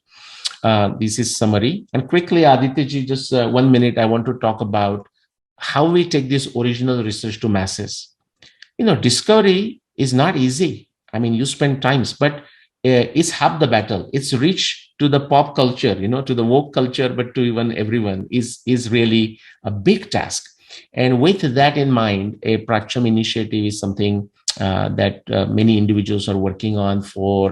This is summary. And quickly, Aditya, just 1 minute, I want to talk about how we take this original research to masses. Discovery is not easy. I mean, you spend times, but it's half the battle. It's reach to the pop culture, to the woke culture, but to even everyone is really a big task. And with that in mind, a Practicum initiative is something that many individuals are working on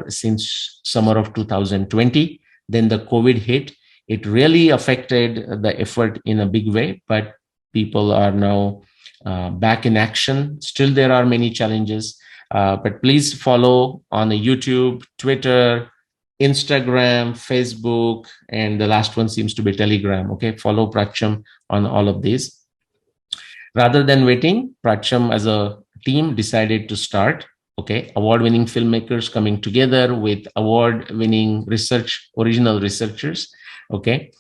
since summer of 2020. Then the COVID hit. It really affected the effort in a big way, but people are now back in action. Still, there are many challenges, but please follow on YouTube, Twitter, Instagram, Facebook, and the last one seems to be Telegram. Okay, follow Practicum on all of these. Rather than waiting, Practicum as a team decided to start. Okay, award-winning filmmakers coming together with award-winning original researchers. Okay,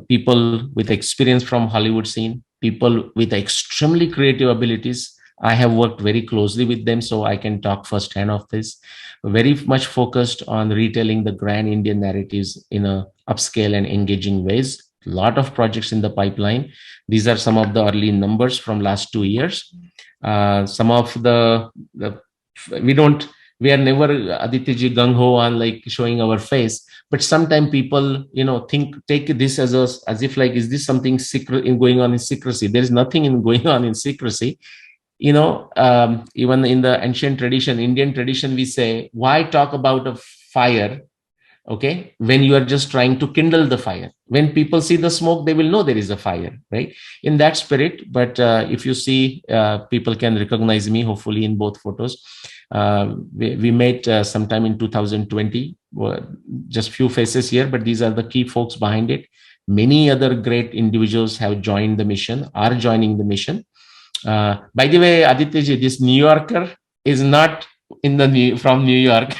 people with experience from Hollywood scene, people with extremely creative abilities. I have worked very closely with them, so I can talk firsthand of this. Very much focused on retelling the grand Indian narratives in a upscale and engaging ways. A lot of projects in the pipeline. These are some of the early numbers from last 2 years. Some of we are never Aditya gung ho on like showing our face, but sometimes people take this as if like, is this something secret going on in secrecy? There is nothing going on in secrecy. Even in the ancient tradition, Indian tradition, we say, why talk about a fire, okay, when you are just trying to kindle the fire? When people see the smoke, they will know there is a fire, right? In that spirit. But if you see, people can recognize me, hopefully, in both photos. We met sometime in 2020, just few faces here, but these are the key folks behind it. Many other great individuals have joined the mission, are joining the mission. By the way, Aditya ji, this New Yorker is not from New York.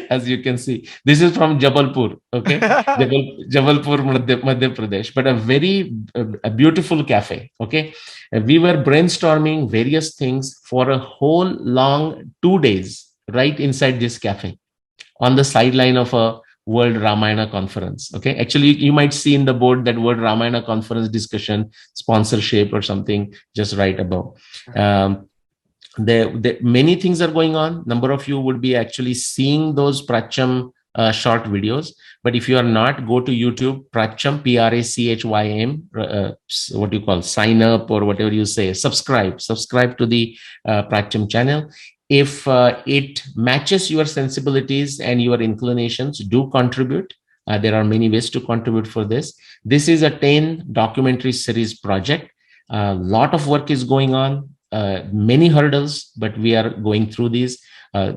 as you can see. This is from Jabalpur, okay? Jabalpur, Madhya Pradesh, but a very a beautiful cafe, okay? We were brainstorming various things for a whole long 2 days right inside this cafe on the sideline of a World Ramayana conference. Okay, actually, you might see in the board that World Ramayana conference discussion sponsorship or something just right above. Um, there many things are going on. Number of you would be actually seeing those Pracham short videos, but if you are not, go to YouTube, Pracham, Prachym, what do you call, sign up or whatever you say, subscribe to the Pracham channel. If it matches your sensibilities and your inclinations, do contribute. There are many ways to contribute for this. This is a 10 documentary series project. A lot of work is going on, many hurdles, but we are going through these.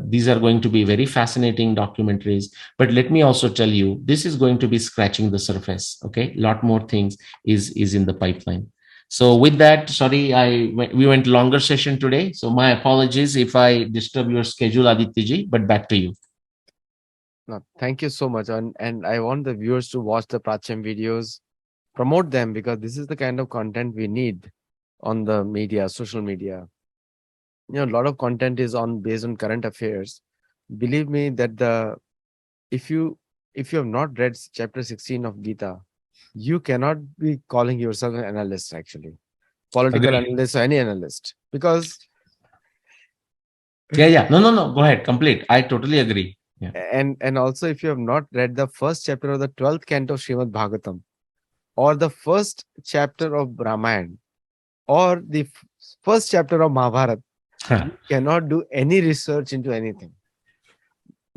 These are going to be very fascinating documentaries. But let me also tell you, this is going to be scratching the surface. Okay, a lot more things is in the pipeline. So with that, sorry, we went longer session today. So my apologies if I disturb your schedule, Aditya, but back to you. No, thank you so much. And I want the viewers to watch the Pracham videos, promote them, because this is the kind of content we need on the media, social media. A lot of content is based on current affairs. Believe me that if you have not read chapter 16 of Gita, you cannot be calling yourself an analyst, actually. Political Agree. analyst or any analyst. Because Yeah. No. Go ahead. Complete. I totally agree. Yeah. and also, if you have not read the first chapter of the 12th canto of Srimad Bhagavatam, or the first chapter of Brahman, or the first chapter of Mahabharata, you cannot do any research into anything.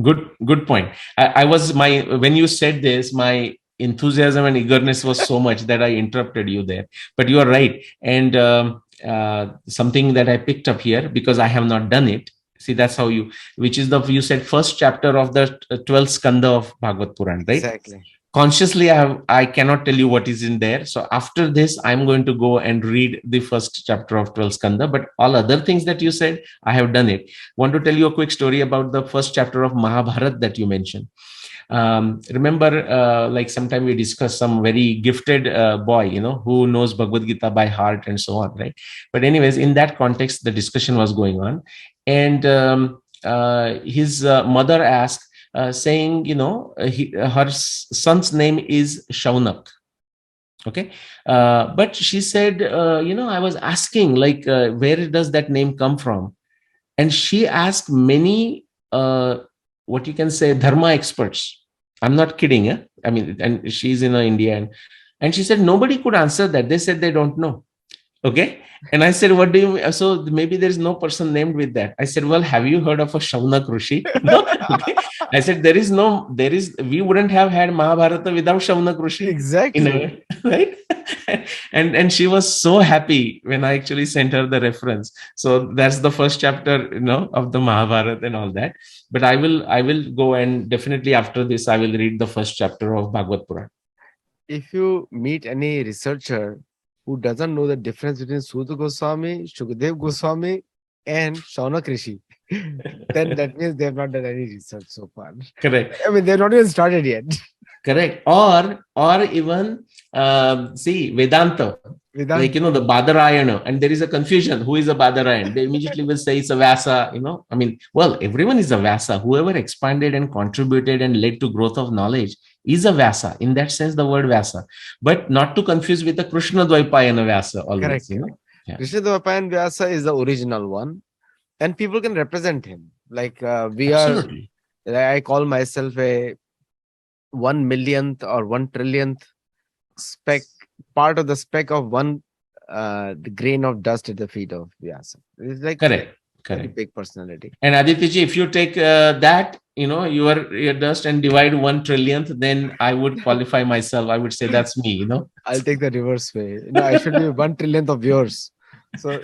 Good point. I was when you said this, my enthusiasm and eagerness was so much that I interrupted you there. But you are right. And something that I picked up here, because I have not done it. See, that's how which is you said first chapter of the 12th skanda of Bhagavad Puran, right? Exactly. Consciously, I cannot tell you what is in there. So after this, I'm going to go and read the first chapter of 12 skanda, but all other things that you said, I have done it. Want to tell you a quick story about the first chapter of Mahabharata that you mentioned. Remember, like sometime we discussed some very gifted boy, who knows Bhagavad Gita by heart and so on, right? But anyways, in that context, the discussion was going on, and his mother asked, saying, her son's name is Shaunak. Okay. But she said, I was asking, like, where does that name come from? And she asked many, what you can say, dharma experts. I'm not kidding. Eh? I mean, and she's in India. And she said, nobody could answer that. They said they don't know. Okay. And I said, what do you mean? So maybe there's no person named with that. I said, well, have you heard of a Shaunak Rishi? No. Okay. I said, we wouldn't have had Mahabharata without Shaunak Rishi. Exactly. Right. And she was so happy when I actually sent her the reference. So that's the first chapter, of the Mahabharata and all that. But I will go, and definitely after this, I will read the first chapter of Bhagavad Puran. If you meet any researcher who doesn't know the difference between Sudha Goswami, Shukadev Goswami, and Shaunak Rishi, then that means they have not done any research so far. Correct. I mean, they're not even started yet. Correct. Or even see Vedanta. Like, the Badarayana, and there is a confusion. Who is a Badarayan? They immediately will say it's a Vyasa, I mean, well, everyone is a Vyasa. Whoever expanded and contributed and led to growth of knowledge is a Vyasa. In that sense, the word Vyasa. But not to confuse with the Krishna Dvaipayana Vyasa always. Correct. Yeah. Krishna Dvaipayana Vyasa is the original one. And people can represent him. Like Absolutely. I call myself a 1 millionth or 1 trillionth part of the speck of the grain of dust at the feet of Vyasa. It's like Correct. Very big personality. And Aditya, if you take that, your dust and divide 1 trillionth, then I would qualify myself. I would say that's me, I'll take the reverse way. I should be 1 trillionth of yours. So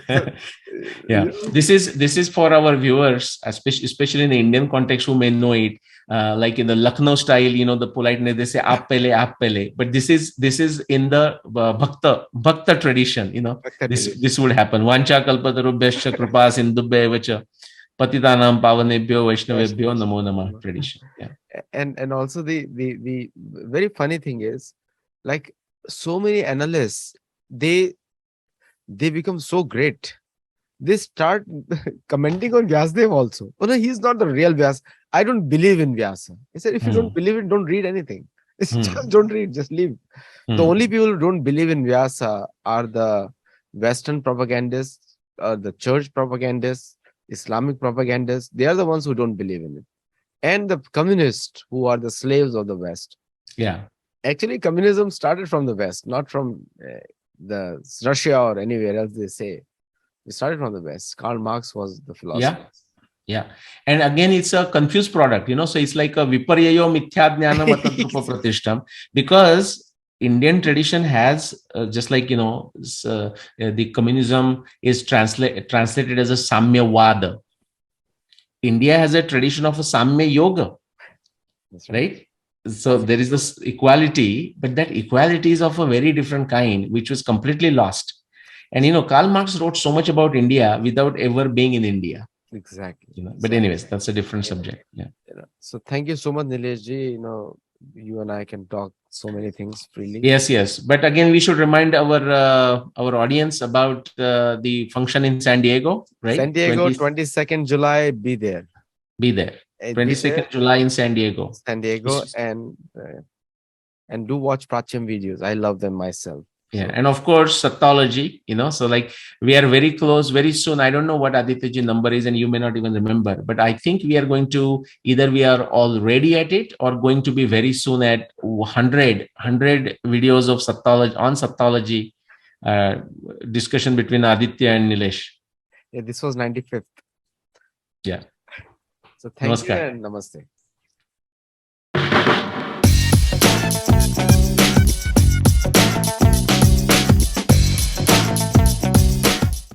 yeah, this is for our viewers, especially in the Indian context, who may know it. Like in the Lucknow style, the politeness, they say aap pele, but this is in the bhakta tradition. This would happen. Vancha kalpatarubhyascha kripa sindhubhya vacha Patitanam Pavanebhyo Vaishnavebhyo Vaishnavas. Namo Namah tradition. Yeah. And also the very funny thing is, like, so many analysts, they become so great. They start commenting on Vyasdev also. Oh no, he's not the real Vyas. I don't believe in Vyasa. He said, if you don't Hmm. believe it, don't read anything. It's just Hmm. don't read, just leave. The Hmm. only people who don't believe in Vyasa are the Western propagandists, the church propagandists, Islamic propagandists. They are the ones who don't believe in it. And the communists, who are the slaves of the West. Yeah. Actually, communism started from the West, not from the Russia or anywhere else. They say it started from the West. Karl Marx was the philosopher. Yeah. Yeah. And again, it's a confused product, so it's like a viparyayo mithya jnanam atadrupa pratishtam, because Indian tradition has just like, the communism is translated as a Samyavada. India has a tradition of a Samya Yoga, That's right. right? So there is this equality, but that equality is of a very different kind, which was completely lost. And Karl Marx wrote so much about India without ever being in India. Exactly. But anyways, that's a different Yeah. subject. Yeah. So thank you so much, Nilesh ji. You and I can talk so many things freely. Yes, yes. But again, we should remind our audience about the function in San Diego, right? San Diego, 22nd July, be there. Be there. Be 22nd there, July in San Diego. San Diego, and do watch Practicum videos. I love them myself. Yeah, So, and of course, Sattology, so like we are very close very soon. I don't know what Adityaji number is, and you may not even remember, but I think we are going to either we are already at it or going to be very soon at 100 videos of Sattology on Sattology discussion between Aditya and Nilesh. yeah, this was 95th. Yeah. So thank you Namaskar. and namaste.